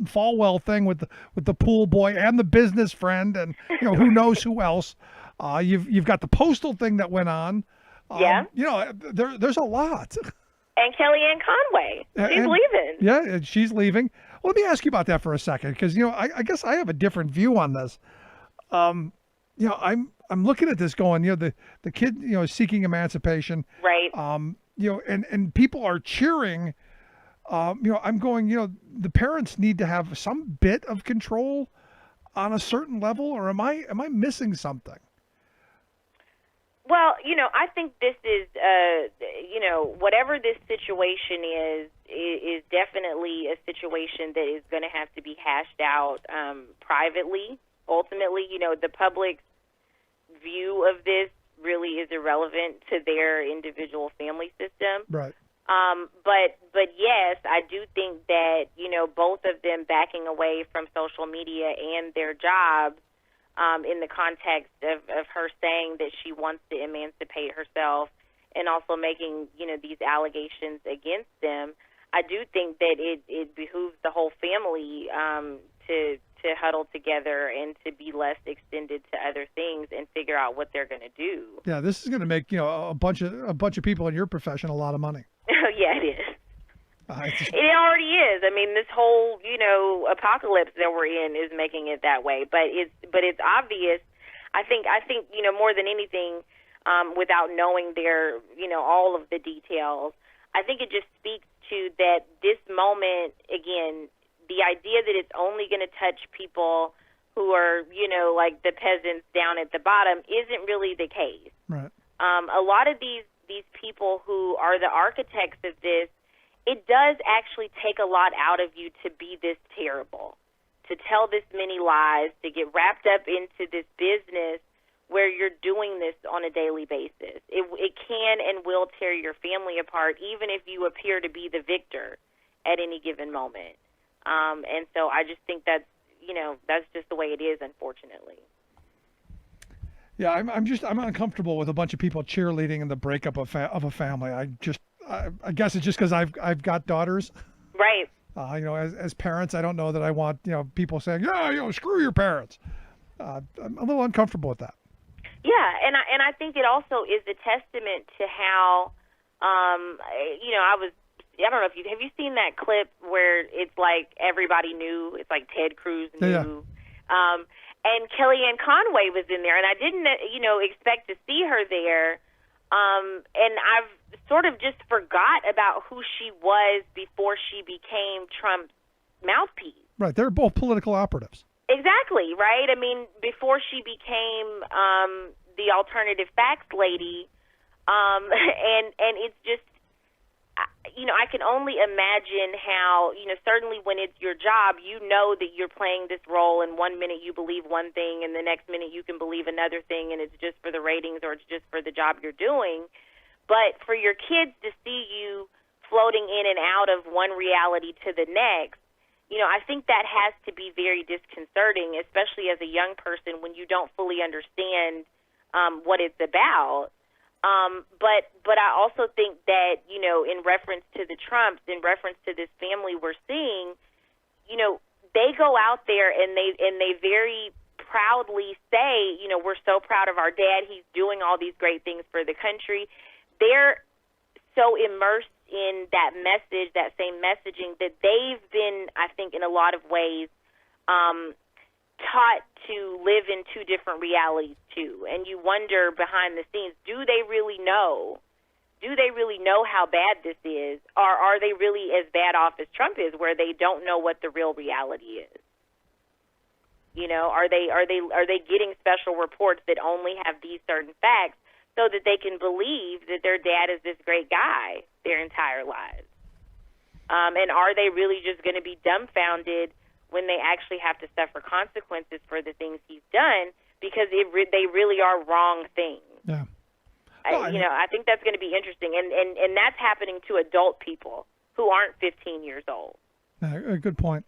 Falwell thing with the pool boy and the business friend, and who knows who else. You've got the postal thing that went on. There's a lot. And Kellyanne Conway, she's leaving. Yeah, she's leaving. Well, let me ask you about that for a second, because I guess I have a different view on this. I'm looking at this going, the kid, is seeking emancipation, right? And people are cheering. I'm going, the parents need to have some bit of control on a certain level, or am I missing something? Well, I think this is, whatever this situation is definitely a situation that is going to have to be hashed out privately. Ultimately, the public's view of this really is irrelevant to their individual family system. Right. But yes, I do think that, both of them backing away from social media and their jobs, in the context of her saying that she wants to emancipate herself and also making, these allegations against them, I do think that it behooves the whole family to huddle together and to be less extended to other things and figure out what they're going to do. Yeah, this is going to make a bunch of people in your profession a lot of money. Yeah, it is. It already is. I mean, this whole apocalypse that we're in is making it that way. But it's obvious. I think more than anything, without knowing their all of the details, I think it just speaks to that this moment again. The idea that it's only going to touch people who are, like the peasants down at the bottom isn't really the case. Right. A lot of these people who are the architects of this, it does actually take a lot out of you to be this terrible, to tell this many lies, to get wrapped up into this business where you're doing this on a daily basis. It can and will tear your family apart, even if you appear to be the victor at any given moment. And so I just think that's just the way it is, unfortunately. Yeah, I'm uncomfortable with a bunch of people cheerleading in the breakup of a family. I guess it's just because I've got daughters. Right. As parents, I don't know that I want people saying, yeah, screw your parents. I'm a little uncomfortable with that. Yeah, and I think it also is a testament to how I don't know if have you seen that clip where it's like everybody knew, it's like Ted Cruz knew, and Kellyanne Conway was in there, and I didn't expect to see her there, and I've sort of just forgot about who she was before she became Trump's mouthpiece. Right, they're both political operatives. Exactly, right? I mean, before she became the alternative facts lady, and it's just, I can only imagine how, certainly when it's your job, that you're playing this role, and 1 minute you believe one thing, and the next minute you can believe another thing, and it's just for the ratings or it's just for the job you're doing. But for your kids to see you floating in and out of one reality to the next, I think that has to be very disconcerting, especially as a young person when you don't fully understand what it's about. But I also think that, in reference to the Trumps, in reference to this family we're seeing, they go out there and they very proudly say, we're so proud of our dad. He's doing all these great things for the country. They're so immersed in that message, that same messaging, that they've been, I think, in a lot of ways, taught to live in two different realities too. And you wonder behind the scenes, do they really know? Do they really know how bad this is? Or are they really as bad off as Trump is, where they don't know what the real reality is? Are they getting special reports that only have these certain facts so that they can believe that their dad is this great guy their entire lives? And are they really just going to be dumbfounded when they actually have to suffer consequences for the things he's done, because they really are wrong things? Yeah. I think that's going to be interesting, and that's happening to adult people who aren't 15 years old. A good point.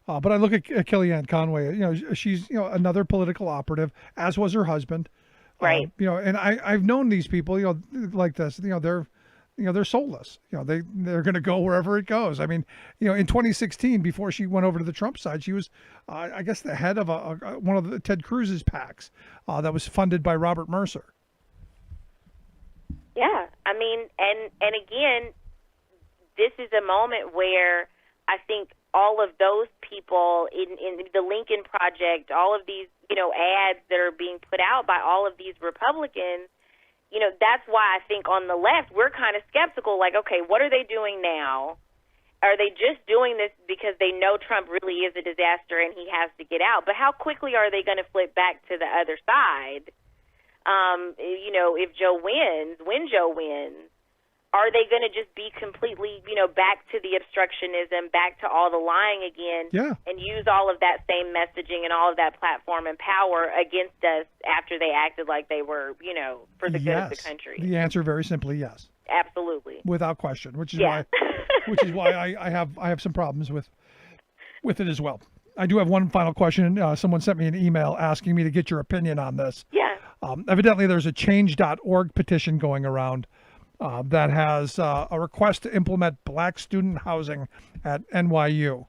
But I look at Kellyanne Conway. She's another political operative, as was her husband. Right. And I've known these people. Like this. They're soulless. They're going to go wherever it goes. I mean, in 2016, before she went over to the Trump side, she was, I guess, the head of one of the Ted Cruz's PACs that was funded by Robert Mercer. Yeah, I mean, and again, this is a moment where I think all of those people in the Lincoln Project, all of these, ads that are being put out by all of these Republicans, that's why I think on the left, we're kind of skeptical, like, okay, what are they doing now? Are they just doing this because they know Trump really is a disaster and he has to get out? But how quickly are they going to flip back to the other side? If Joe wins, when Joe wins, are they going to just be completely, back to the obstructionism, back to all the lying again, and use all of that same messaging and all of that platform and power against us after they acted like they were, for the good of the country? The answer, very simply, yes. Absolutely. Without question, which is why I have some problems with it as well. I do have one final question. Someone sent me an email asking me to get your opinion on this. Yeah. Evidently, there's a change.org petition going around that has a request to implement black student housing at NYU.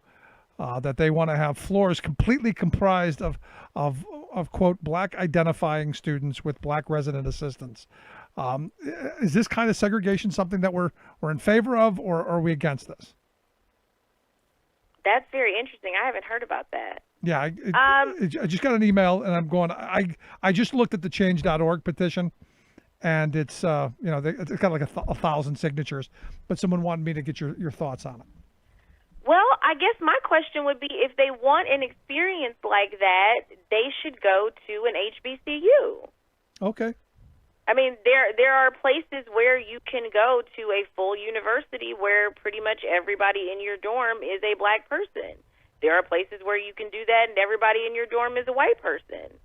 That they want to have floors completely comprised of quote, black identifying students with black resident assistants. Is this kind of segregation something that we're in favor of, or are we against this? That's very interesting. I haven't heard about that. Yeah, I just got an email, and I'm going. I just looked at the Change.org petition, and it's it's got like 1,000 signatures, but someone wanted me to get your thoughts on it. Well, I guess my question would be, if they want an experience like that, they should go to an HBCU. Okay. I mean, there are places where you can go to a full university where pretty much everybody in your dorm is a black person. There are places where you can do that and everybody in your dorm is a white person.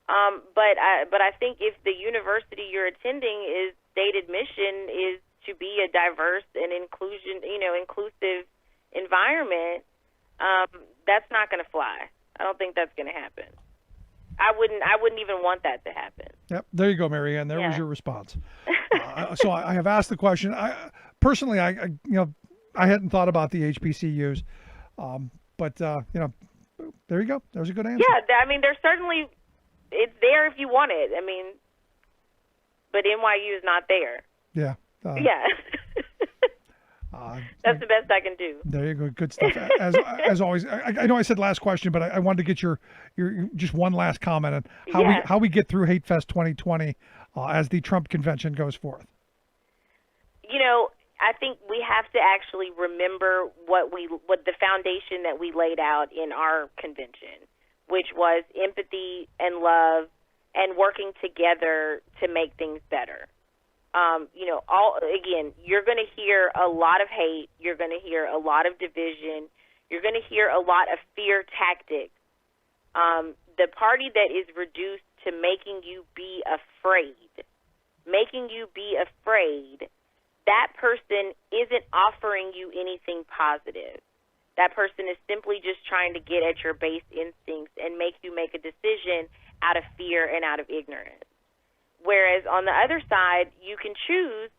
But I think if the university you're attending is stated mission is to be a diverse and inclusive environment, that's not going to fly. I don't think that's going to happen. I wouldn't even want that to happen. Yep, there you go, Marianne. There was your response. So I have asked the question. I personally, I hadn't thought about the HBCUs, but there you go. There's a good answer. Yeah, I mean, there's certainly, it's there if you want it. I mean, but NYU is not there. Yeah. Yeah. That's the best I can do. There you go. Good stuff. As always, I know I said last question, but I wanted to get your just one last comment on how we get through Hate Fest 2020 as the Trump convention goes forth. I think we have to actually remember what the foundation that we laid out in our convention, which was empathy and love and working together to make things better. You're going to hear a lot of hate. You're going to hear a lot of division. You're going to hear a lot of fear tactics. The party that is reduced to making you be afraid, that person isn't offering you anything positive. That person is simply just trying to get at your base instincts and make you make a decision out of fear and out of ignorance. Whereas on the other side, you can choose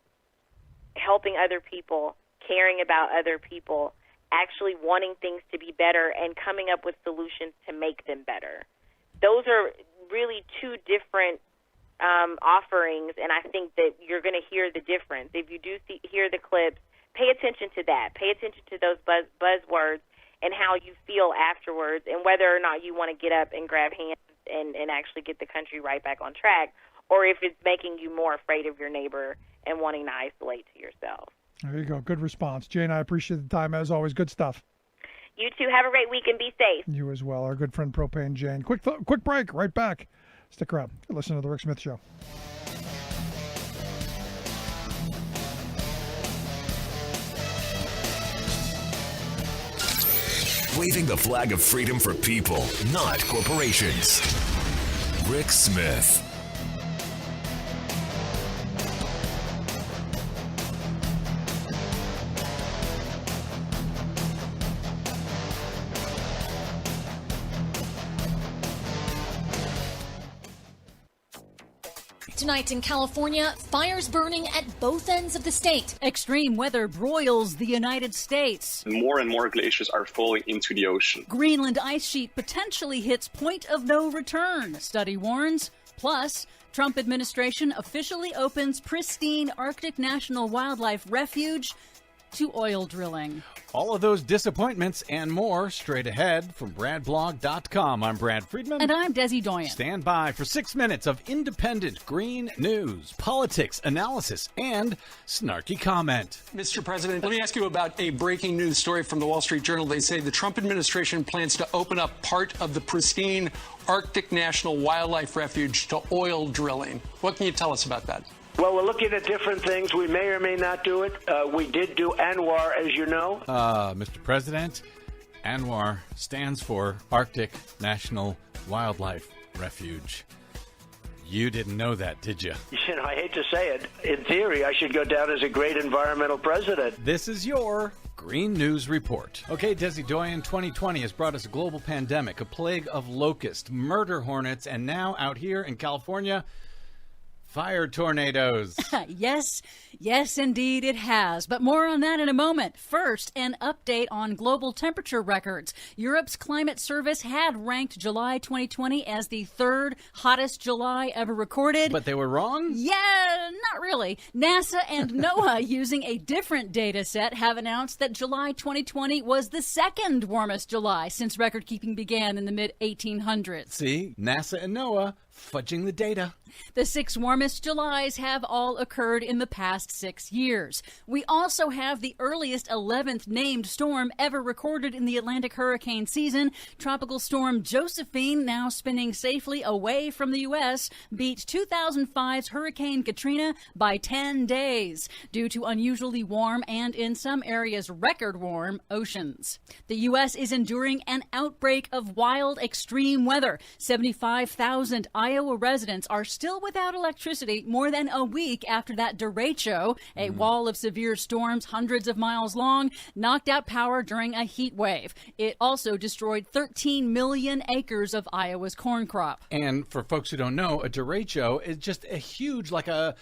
helping other people, caring about other people, actually wanting things to be better and coming up with solutions to make them better. Those are really two different offerings, and I think that you're going to hear the difference. If you do hear the clips, pay attention to that. Pay attention to those buzzwords and how you feel afterwards and whether or not you want to get up and grab hands and actually get the country right back on track, or if it's making you more afraid of your neighbor and wanting to isolate to yourself. There you go. Good response. Jane, I appreciate the time. As always, good stuff. You too. Have a great week and be safe. You as well. Our good friend Propane Jane. Quick break. Right back. Stick around. Listen to The Rick Smith Show. Waving the flag of freedom for people, not corporations. Rick Smith. Tonight in California, fires burning at both ends of the state. Extreme weather broils the United States. More and more glaciers are falling into the ocean. Greenland ice sheet potentially hits point of no return, study warns. Plus, Trump administration officially opens pristine Arctic National Wildlife Refuge to oil drilling. All of those disappointments and more straight ahead from BradBlog.com. I'm Brad Friedman. And I'm Desi Doyen. Stand by for 6 minutes of independent green news, politics, analysis, and snarky comment. Mr. President, let me ask you about a breaking news story from the Wall Street Journal. They say the Trump administration plans to open up part of the pristine Arctic National Wildlife Refuge to oil drilling. What can you tell us about that? Well, we're looking at different things. We may or may not do it. We did do ANWR, as you know. Mr. President, ANWR stands for Arctic National Wildlife Refuge. You didn't know that, did you? You know, I hate to say it. In theory, I should go down as a great environmental president. This is your Green News Report. Okay, Desi Doyen, 2020 has brought us a global pandemic, a plague of locusts, murder hornets, and now out here in California, fire tornadoes. Yes, Yes, indeed, it has. But more on that in a moment. First, an update on global temperature records. Europe's climate service had ranked July 2020 as the third hottest July ever recorded. But they were wrong? Yeah, not really. NASA and NOAA, using a different data set, have announced that July 2020 was the second warmest July since record keeping began in the mid-1800s. See, NASA and NOAA fudging the data. The 6 warmest Julys have all occurred in the past 6 years. We also have the earliest 11th named storm ever recorded in the Atlantic hurricane season. Tropical storm Josephine, now spinning safely away from the U.S., beat 2005's Hurricane Katrina by 10 days due to unusually warm and, in some areas, record warm oceans. The U.S. is enduring an outbreak of wild extreme weather. 75,000 Iowa residents are still without electricity more than a week after that derecho, a wall of severe storms hundreds of miles long, knocked out power during a heat wave. It also destroyed 13 million acres of Iowa's corn crop. And for folks who don't know, a derecho is just a huge, like a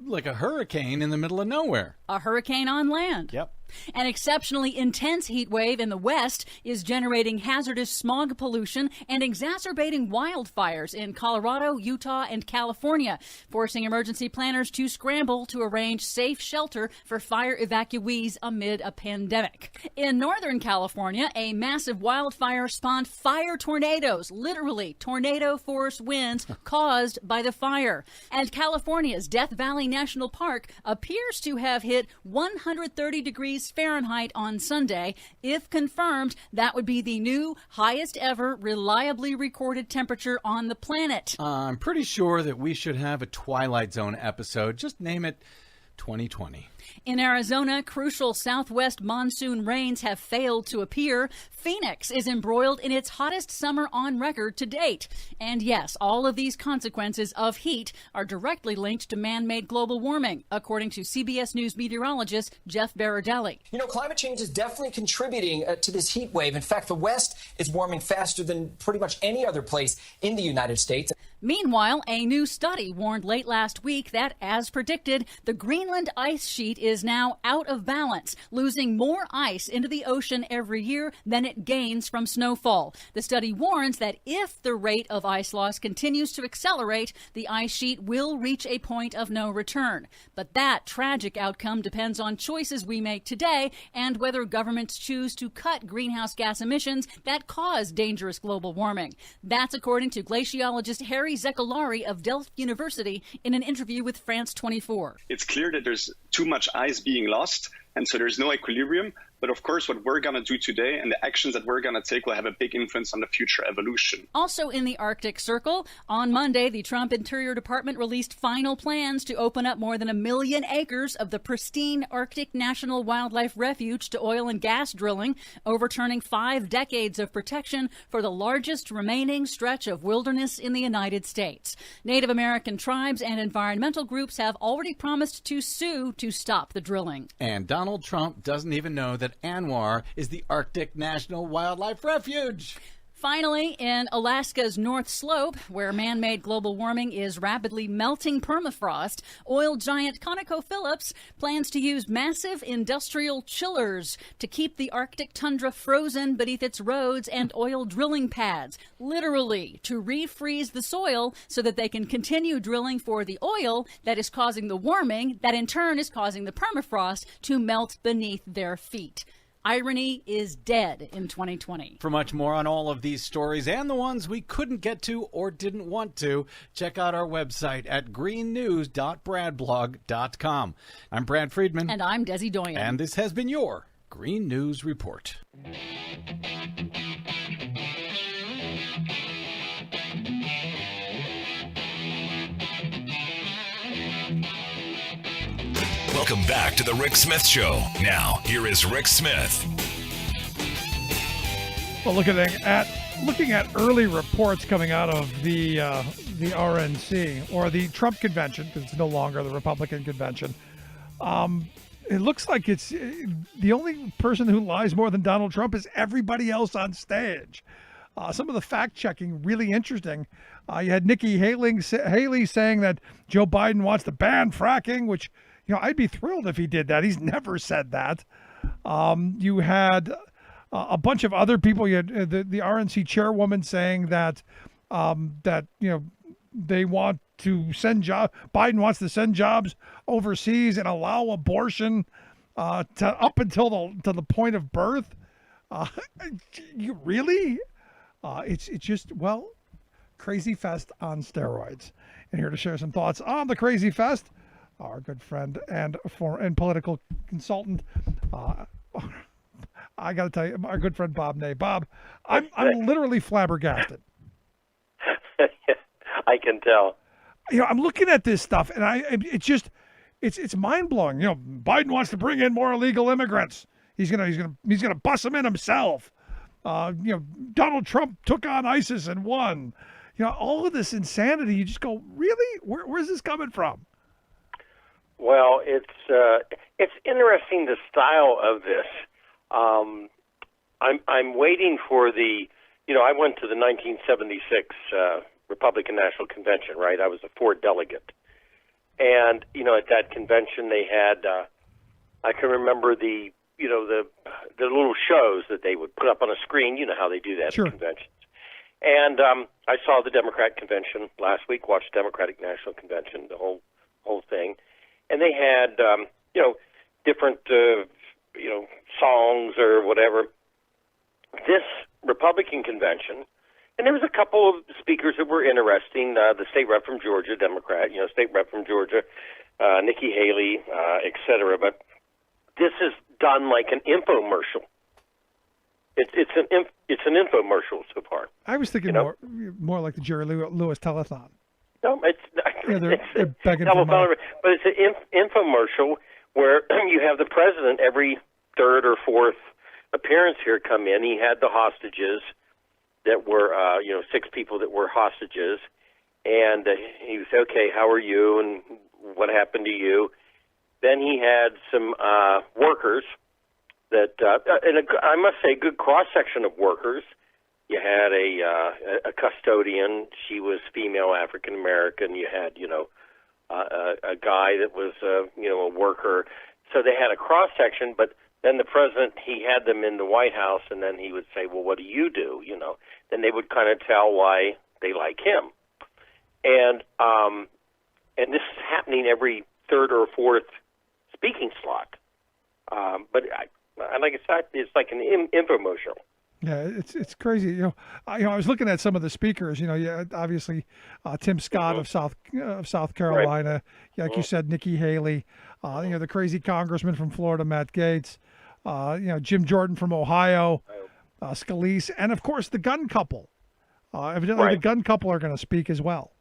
hurricane in the middle of nowhere. A hurricane on land. Yep. An exceptionally intense heat wave in the west is generating hazardous smog pollution and exacerbating wildfires in Colorado, Utah, and California, forcing emergency planners to scramble to arrange safe shelter for fire evacuees amid a pandemic. In Northern California, a massive wildfire spawned fire tornadoes, literally tornado-force winds caused by the fire. And California's Death Valley National Park appears to have hit 130 degrees Fahrenheit on Sunday. If confirmed, that would be the new highest ever reliably recorded temperature on the planet. I'm pretty sure that we should have a Twilight Zone episode. Just name it 2020. In Arizona, crucial southwest monsoon rains have failed to appear. Phoenix is embroiled in its hottest summer on record to date. And yes, all of these consequences of heat are directly linked to man-made global warming, according to CBS News meteorologist Jeff Berardelli. You know, climate change is definitely contributing to this heat wave. In fact, the West is warming faster than pretty much any other place in the United States. Meanwhile, a new study warned late last week that, as predicted, the Greenland ice sheet is now out of balance, losing more ice into the ocean every year than it gains from snowfall. The study warns that if the rate of ice loss continues to accelerate, the ice sheet will reach a point of no return. But that tragic outcome depends on choices we make today and whether governments choose to cut greenhouse gas emissions that cause dangerous global warming. That's according to glaciologist Harry Zekulari of Delft University in an interview with France 24. It's clear that there's too much ice being lost, and so there's no equilibrium. But of course, what we're going to do today and the actions that we're going to take will have a big influence on the future evolution. Also in the Arctic Circle, on Monday, the Trump Interior Department released final plans to open up more than 1 million acres of the pristine Arctic National Wildlife Refuge to oil and gas drilling, overturning 5 decades of protection for the largest remaining stretch of wilderness in the United States. Native American tribes and environmental groups have already promised to sue to stop the drilling. And Donald Trump doesn't even know that ANWR is the Arctic National Wildlife Refuge. Finally, in Alaska's North Slope, where man-made global warming is rapidly melting permafrost, oil giant ConocoPhillips plans to use massive industrial chillers to keep the Arctic tundra frozen beneath its roads and oil drilling pads, literally to refreeze the soil so that they can continue drilling for the oil that is causing the warming, that in turn is causing the permafrost to melt beneath their feet. Irony is dead in 2020. For much more on all of these stories and the ones we couldn't get to or didn't want to, check out our website at greennews.bradblog.com. I'm Brad Friedman. And I'm Desi Doyen. And this has been your Green News Report. Welcome back to the Rick Smith Show. Now, here is Rick Smith. Well, looking at early reports coming out of the RNC, or the Trump convention, because it's no longer the Republican convention, it looks like it's the only person who lies more than Donald Trump is everybody else on stage. Some of the fact-checking really interesting. You had Nikki Haley saying that Joe Biden wants to ban fracking, which I'd be thrilled if he did that. He's never said that. You had a bunch of other people. You had the RNC chairwoman saying that they want to send Biden wants to send jobs overseas and allow abortion to up until the point of birth. You really? It's just, well, Crazy Fest on steroids. And here to share some thoughts on the Crazy Fest, our good friend and political consultant. I got to tell you, our good friend Bob Ney. Bob, I'm literally flabbergasted. I can tell. I'm looking at this stuff, and it's mind blowing. Biden wants to bring in more illegal immigrants. He's gonna bust them in himself. Donald Trump took on ISIS and won. All of this insanity. You just go, really? Where's this coming from? Well, it's interesting, the style of this. I'm waiting for the. I went to the 1976 Republican National Convention. Right, I was a Ford delegate, and at that convention they had. I can remember the little shows that they would put up on a screen. You know how they do that Sure. at conventions. And I saw the Democrat convention last week. Watched Democratic National Convention, the whole thing, and they had different songs or whatever. This Republican convention, and there was a couple of speakers that were interesting. The state rep from Georgia, Democrat, state rep from Georgia, Nikki Haley, et cetera. But this is done like an infomercial. It's an infomercial so far. I was thinking more like the Jerry Lewis telethon. No, it's they're begging for money. but it's an infomercial where you have the president every third or fourth appearance here come in. He had the hostages that were 6 people that were hostages, and he was okay. How are you? And what happened to you? Then he had some workers that, and I must say, good cross section of workers. You had a custodian. She was female, African American. You had a guy that was a worker. So they had a cross section. But then the president, he had them in the White House, and then he would say, "Well, what do you do?" Then they would kind of tell why they like him. And this is happening every third or fourth speaking slot. But like I said, it's like an infomercial. Yeah, it's crazy. I was looking at some of the speakers. Obviously, Tim Scott of South Carolina. Right. Like you said, Nikki Haley. The crazy congressman from Florida, Matt Gaetz. Jim Jordan from Ohio, Scalise, and of course the gun couple. Evidently, the gun couple are going to speak as well.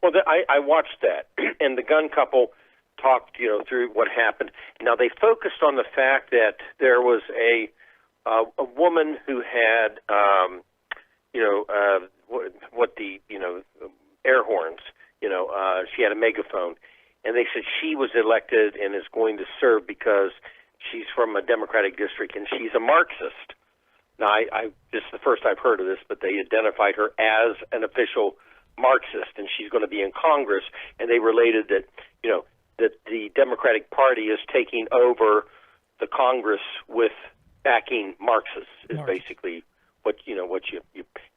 Well, I watched that, and the gun couple talked, through what happened. Now they focused on the fact that there was a woman who had, what the air horns. She had a megaphone, and they said she was elected and is going to serve because she's from a Democratic district and she's a Marxist. Now, this is the first I've heard of this, but they identified her as an official Marxist, and she's going to be in Congress. And they related that, that the Democratic Party is taking over the Congress with backing Marxists. Is basically what you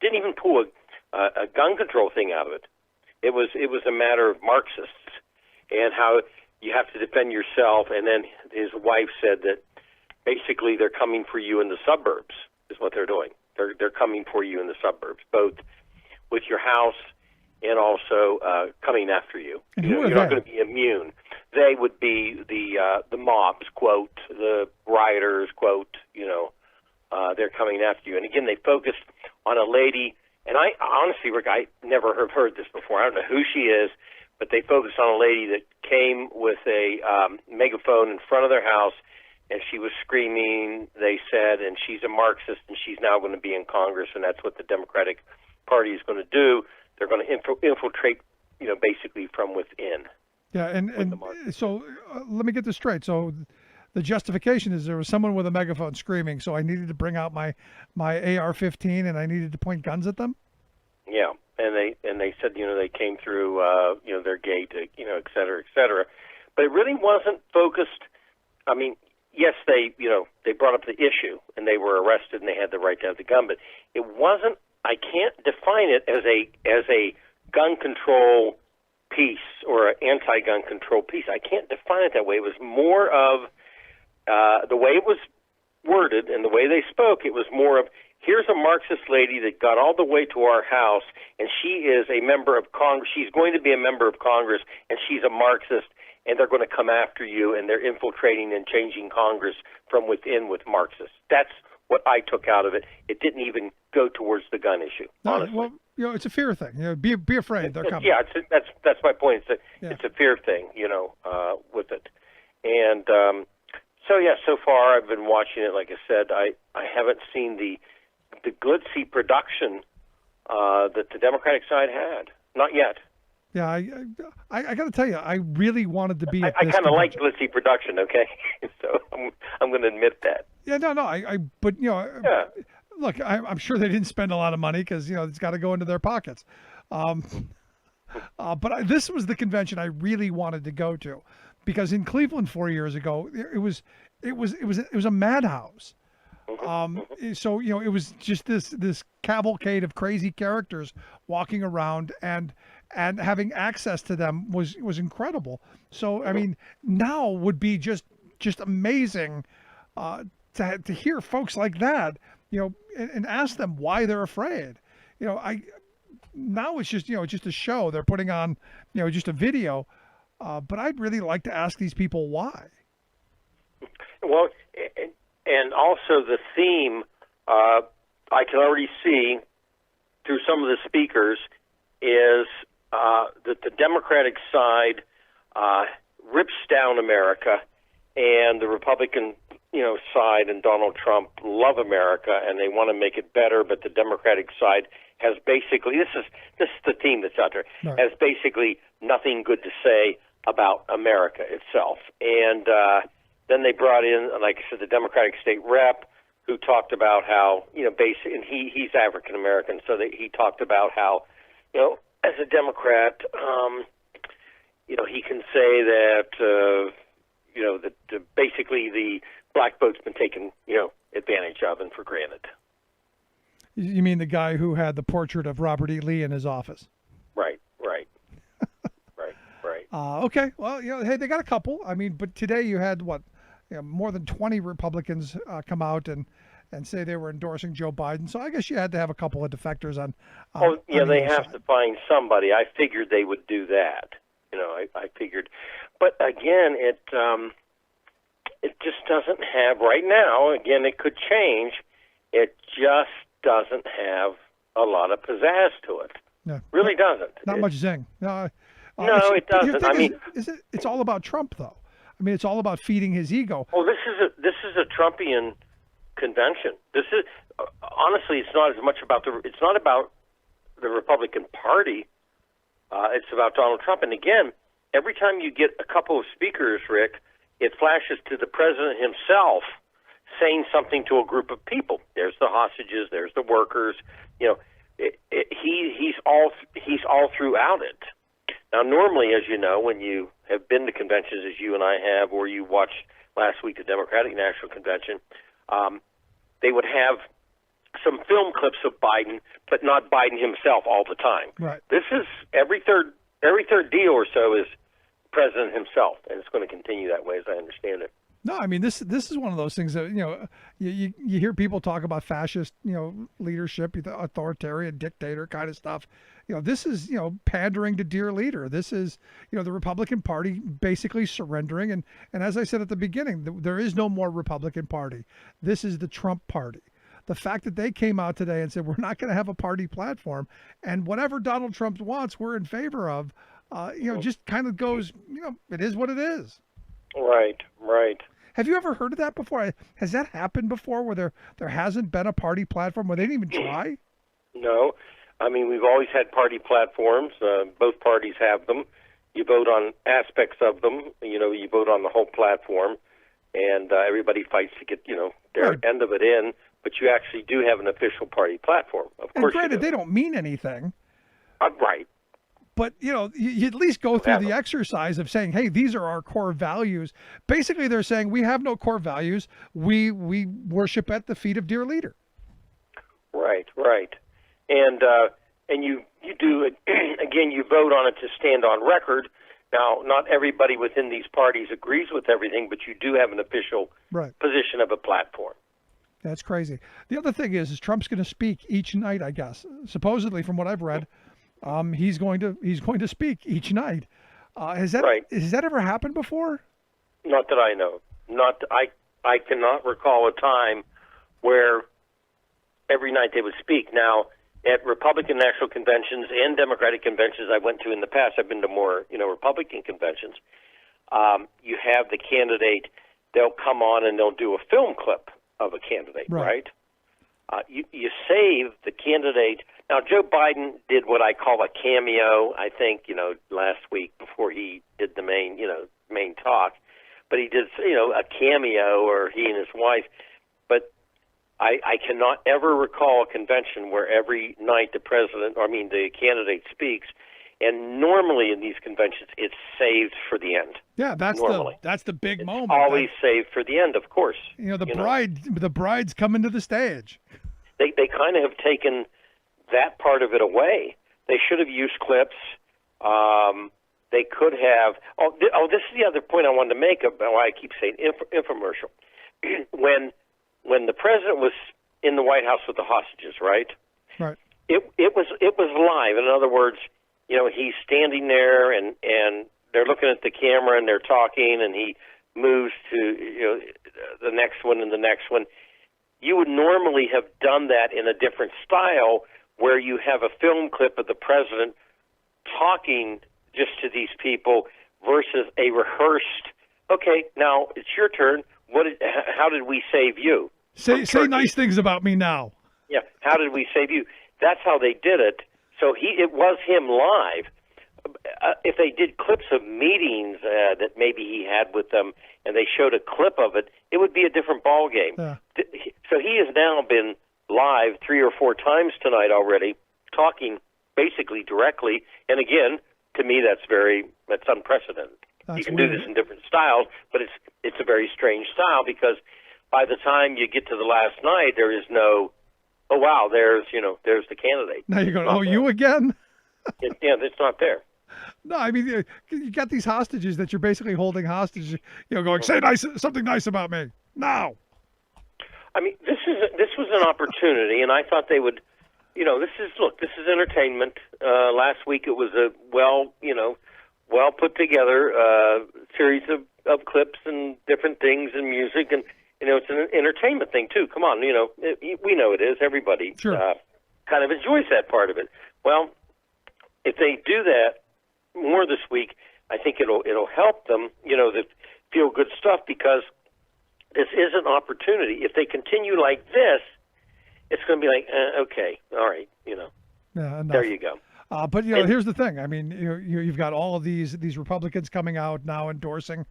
didn't even pull a gun control thing out of it. It was a matter of Marxists and how you have to defend yourself. And then his wife said that basically they're coming for you in the suburbs is what they're doing. They're coming for you in the suburbs, both with your house and also coming after you. You're not going to be immune. They would be the mobs, quote, the rioters, quote, they're coming after you. And again, they focused on a lady, and I honestly, Rick, I never have heard this before. I don't know who she is, but they focused on a lady that came with a megaphone in front of their house, and she was screaming, they said, and she's a Marxist, and she's now going to be in Congress, and that's what the Democratic Party is going to do. They're going to infiltrate, basically from within. Yeah, and so let me get this straight. So the justification is there was someone with a megaphone screaming, so I needed to bring out my AR-15 and I needed to point guns at them? Yeah, and they said, they came through, their gate, et cetera, et cetera. but it really wasn't focused. I mean, yes, they brought up the issue and they were arrested and they had the right to have the gun, but it wasn't. I can't define it as a gun control piece or an anti-gun control piece. I can't define it that way. It was more of the way it was worded and the way they spoke. It was more of, here's a Marxist lady that got all the way to our house, and she is a member of Congress. She's going to be a member of Congress, and she's a Marxist, and they're going to come after you, and they're infiltrating and changing Congress from within with Marxists. That's what I took out of it. It didn't even go towards the gun issue, honestly. Well, it's a fear thing. Be afraid. They're coming. Yeah, that's my point. It's a fear thing, with it. And so far I've been watching it. Like I said, I haven't seen the glitzy production that the Democratic side had. Not yet. Yeah, I got to tell you, I really wanted to be at I this kind of like convention. glitzy production, okay? So I'm going to admit that. Yeah, no, but look, I'm sure they didn't spend a lot of money because it's got to go into their pockets. But this was the convention I really wanted to go to, because in Cleveland 4 years ago, it was a madhouse. So it was just this cavalcade of crazy characters walking around, and having access to them was incredible. So I mean, now would be just amazing to hear folks like that, and ask them why they're afraid. Now it's just just a show they're putting on, just a video. But I'd really like to ask these people why. Well, and also the theme, I can already see through some of the speakers, is that the Democratic side rips down America, and the Republican side and Donald Trump love America and they want to make it better, but the Democratic side has basically, this is the theme that's out there, right, has basically nothing good to say about America itself. And then they brought in, like I said, the Democratic state rep, who talked about how, basically, and he's African American, so he talked about how, as a Democrat, he can say that, that basically the black vote's been taken, advantage of and for granted. You mean the guy who had the portrait of Robert E. Lee in his office? Right. Okay. Well, hey, they got a couple. I mean, but today you had more than 20 Republicans come out and say they were endorsing Joe Biden. So I guess you had to have a couple of defectors on. They have to find somebody. I figured they would do that. I figured, but again, it just doesn't have right now. Again, it could change. It just doesn't have a lot of pizzazz to it. No, really doesn't. Not much zing. No, it doesn't. I mean, it's all about Trump, though. I mean, it's all about feeding his ego. Well, this is a Trumpian convention. This is honestly, it's not as much about it's not about the Republican Party. It's about Donald Trump. And again, every time you get a couple of speakers, Rick, it flashes to the president himself saying something to a group of people. There's the hostages. There's the workers. He's all throughout it. Now, normally, as you know, when you have been to conventions, as you and I have, or you watched last week the Democratic National Convention, they would have some film clips of Biden, but not Biden himself all the time. Right. This is every third deal or so is president himself, and it's going to continue that way, as I understand it. No, I mean this is one of those things that you hear people talk about fascist leadership, authoritarian dictator kind of stuff. This is pandering to dear leader. This is the Republican Party basically surrendering, and as I said at the beginning, there is no more Republican Party. This is the Trump Party. The fact that they came out today and said we're not going to have a party platform, and whatever Donald Trump wants, we're in favor of. Just kind of goes. It is what it is. Right. Have you ever heard of that before? Has that happened before, where there hasn't been a party platform, where they didn't even try? No. I mean, we've always had party platforms. Both parties have them. You vote on aspects of them. You vote on the whole platform, and everybody fights to get their end of it in. But you actually do have an official party platform. Of course, granted, they don't mean anything. Right. But, you at least go through the exercise of saying, hey, these are our core values. Basically, they're saying we have no core values. We worship at the feet of dear leader. Right. And you do it, again, you vote on it to stand on record. Now, not everybody within these parties agrees with everything, but you do have an official position of a platform. That's crazy. The other thing is Trump's going to speak each night, I guess. Supposedly, from what I've read, he's going to speak each night. Has that ever happened before? Not that I know. I cannot recall a time where every night they would speak. Now, at Republican national conventions and Democratic conventions I went to in the past, I've been to more, Republican conventions. You have the candidate; they'll come on and they'll do a film clip of a candidate, right? You save the candidate. Now, Joe Biden did what I call a cameo. I think last week before he did the main talk, but he did a cameo, or he and his wife. But I cannot ever recall a convention where every night the candidate speaks, and normally in these conventions it's saved for the end. Yeah, that's the big moment. Always saved for the end, of course. The bride's coming to the stage. They kind of have taken that part of it away. They should have used clips. They could have. This is the other point I wanted to make about why I keep saying infomercial. When the president was in the White House with the hostages, right? Right. It was live. In other words, he's standing there and they're looking at the camera and they're talking, and he moves to the next one and the next one. You would normally have done that in a different style, where you have a film clip of the president talking just to these people versus a rehearsed. Okay, now it's your turn. How did we save you? Say nice things about me now. Yeah, how did we save you? That's how they did it. So it was him live. If they did clips of meetings that maybe he had with them, and they showed a clip of it, it would be a different ball game. Yeah. So he has now been live 3 or 4 times tonight already, talking basically directly. And again, to me, that's unprecedented. You can do this in different styles, but it's a very strange style, because by the time you get to the last night, there is no, oh wow, there's the candidate. Now you're going, you again? It's not there. No, I mean, you got these hostages that you're basically holding hostage. Going, say something nice about me now. I mean, this was an opportunity, and I thought they would. This is entertainment. Last week it was a well put together series of clips and different things and music, and it's an entertainment thing too. Come on, we know it is. Everybody kind of enjoys that part of it. Well, if they do that more this week, I think it'll help them. The feel good stuff, because this is an opportunity. If they continue like this, it's going to be like, okay, all right, Yeah, there you go. But here's the thing. I mean, you've got all of these Republicans coming out now endorsing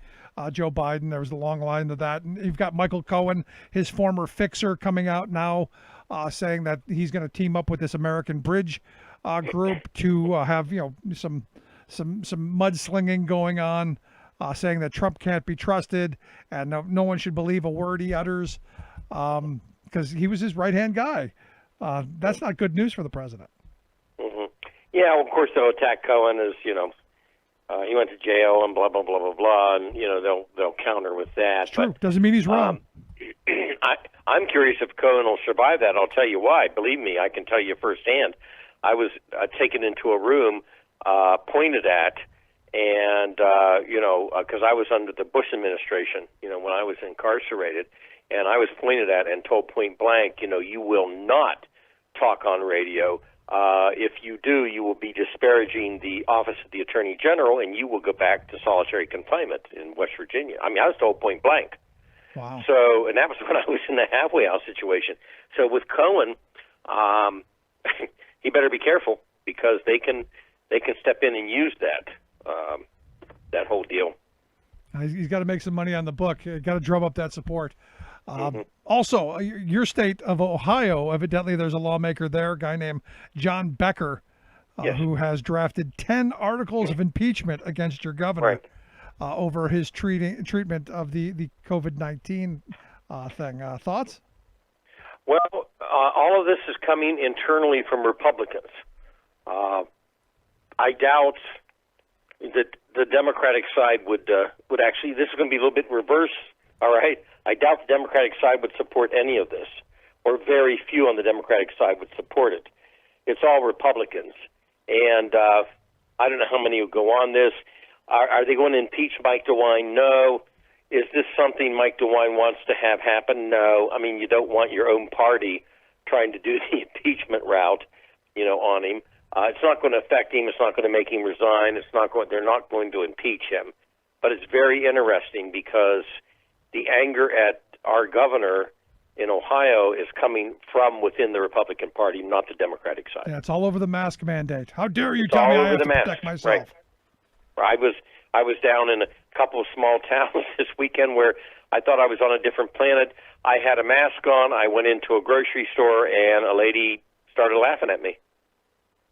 Joe Biden. There was a long line of that, and you've got Michael Cohen, his former fixer, coming out now saying that he's going to team up with this American Bridge group to have some mudslinging going on, saying that Trump can't be trusted and no one should believe a word he utters, because he was his right-hand guy. That's not good news for the president. Mm-hmm. Yeah, well, of course they'll attack Cohen as he went to jail and blah blah blah blah blah, and they'll counter with that. It's true. Doesn't mean he's wrong. I'm curious if Cohen will survive that. I'll tell you why. Believe me, I can tell you firsthand. I was taken into a room, pointed at, and because I was under the Bush administration, when I was incarcerated, and I was pointed at and told point blank, you will not talk on radio. If you do, you will be disparaging the office of the Attorney General, and you will go back to solitary confinement in West Virginia. I mean, I was told point blank. Wow. So, and that was when I was in the halfway house situation. So with Cohen, he better be careful, because they can step in and use that whole deal. He's got to make some money on the book. Got to drum up that support. Also, your state of Ohio, evidently there's a lawmaker there, a guy named John Becker, Yes. who has drafted 10 articles of impeachment against your governor over his treatment of the COVID-19 thing. Thoughts? Well, all of this is coming internally from Republicans. I doubt that the Democratic side would actually. This is going to be a little bit reverse. All right, I doubt the Democratic side would support any of this, or very few on the Democratic side would support it. It's all Republicans, and I don't know how many will go on this. Are they going to impeach Mike DeWine? No. Is this something Mike DeWine wants to have happen? No. I mean, you don't want your own party trying to do the impeachment route, on him. It's not going to affect him. It's not going to make him resign. They're not going to impeach him. But it's very interesting because the anger at our governor in Ohio is coming from within the Republican Party, not the Democratic side. Yeah, it's all over the mask mandate. How dare you It's tell me all I over have the to mask. protect myself? Right. I was down in a couple of small towns this weekend where I thought I was on a different planet. I had a mask on. I went into a grocery store, and a lady started laughing at me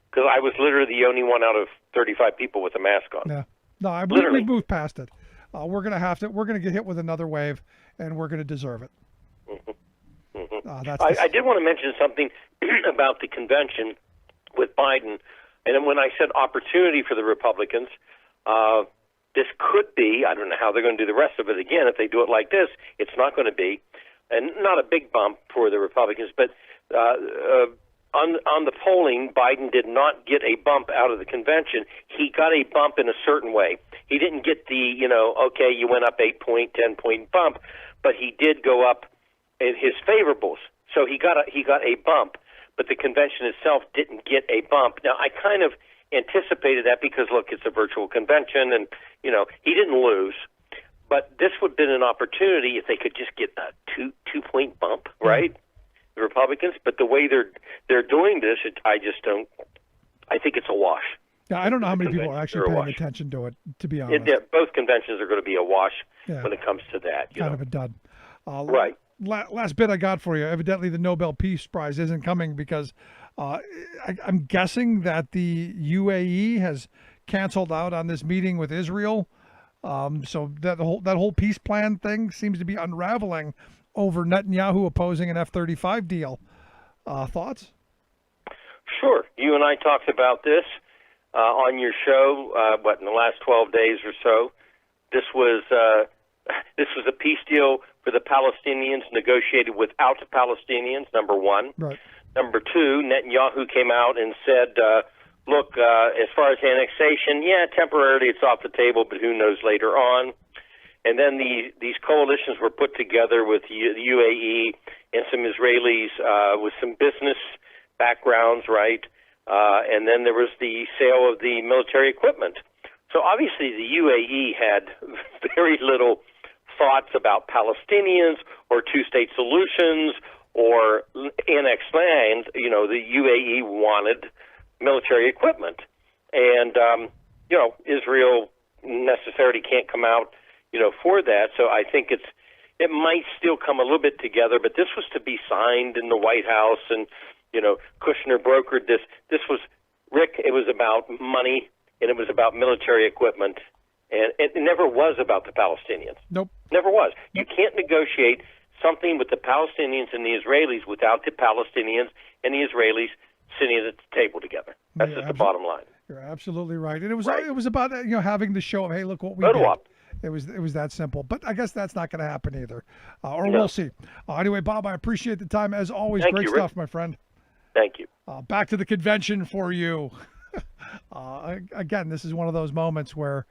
because I was literally the only one out of 35 people with a mask on. Yeah. No, I believe Literally. we've moved past it. We're going to get hit with another wave, and we're going to deserve it. I did want to mention something about the convention with Biden. And then when I said opportunity for the Republicans, this could be, I don't know how they're going to do the rest of it again. If they do it like this, it's not going to be, and not a big bump for the Republicans, but on the polling, Biden did not get a bump out of the convention. He got a bump in a certain way. He didn't get the, okay, you went up 8-point, 10-point bump, but he did go up in his favorables. So he got a bump, but the convention itself didn't get a bump. Now, I kind of anticipated that because, look, it's a virtual convention, and, he didn't lose. But this would have been an opportunity if they could just get a two-point bump, right? The Republicans, but the way they're doing this, I think it's a wash. Yeah, I don't know how many people are They're actually a paying wash. attention to it, to be honest. Both conventions are going to be a wash Yeah. when it comes to that. Kind of a dud. Right. Last bit I got for you. Evidently, the Nobel Peace Prize isn't coming because I'm guessing that the UAE has canceled out on this meeting with Israel. So that whole peace plan thing seems to be unraveling over Netanyahu opposing an F-35 deal. Thoughts? Sure. You and I talked about this on your show, in the last 12 days or so. This was a peace deal for the Palestinians negotiated without the Palestinians, number one. Right. Number two, Netanyahu came out and said, look, as far as annexation, temporarily it's off the table, but who knows later on. And then these coalitions were put together with the UAE and some Israelis with some business backgrounds, right? And then there was the sale of the military equipment. So obviously the UAE had very little thoughts about Palestinians or two-state solutions or annexed land. The UAE wanted military equipment. And, Israel necessarily can't come out for that. So I think it might still come a little bit together, but this was to be signed in the White House, and, Kushner brokered this. This was, Rick, it was about money, and it was about military equipment, and it never was about the Palestinians. Nope. Never was. You can't negotiate something with the Palestinians and the Israelis without the Palestinians and the Israelis sitting at the table together. That's just the bottom line. You're absolutely right. And it was about having the show of, hey, look what we Go did. to up. It was that simple. But I guess that's not going to happen either. Or No. we'll see. Anyway, Bob, I appreciate the time as always. Thank Great you, Rick. stuff, my friend. Thank you. Back to the convention for you. Again, this is one of those moments where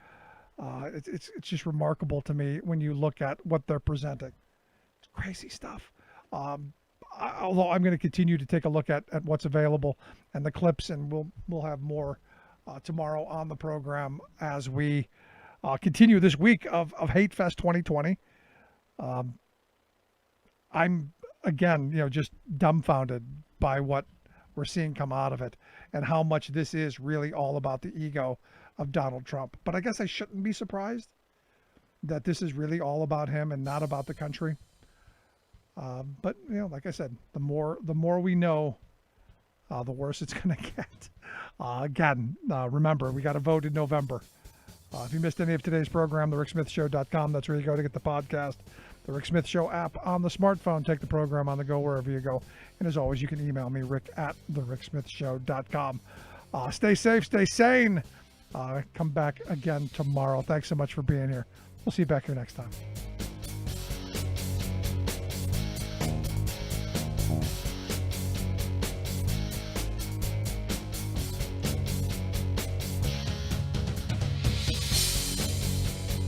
it's just remarkable to me when you look at what they're presenting. It's crazy stuff. Although I'm going to continue to take a look at what's available and the clips, and we'll have more tomorrow on the program as we continue this week of Hate Fest 2020. I'm again, just dumbfounded by what we're seeing come out of it and how much this is really all about the ego of Donald Trump. But I guess I shouldn't be surprised that this is really all about him and not about the country. But like I said, the more we know the worse it's going to get. Again, remember, we got to vote in November. If you missed any of today's program, thericksmithshow.com. That's where you go to get the podcast. The Rick Smith Show app on the smartphone. Take the program on the go wherever you go. And as always, you can email me, rick@thericksmithshow.com. Stay safe, stay sane. Come back again tomorrow. Thanks so much for being here. We'll see you back here next time.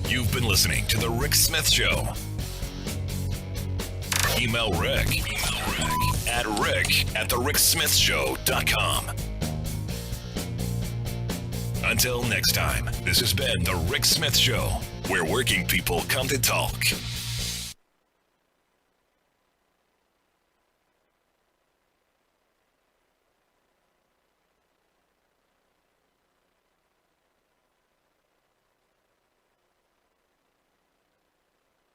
You've been listening to The Rick Smith Show. Email Rick at rick@thericksmithshow.com. Until next time, this has been The Rick Smith Show, where working people come to talk.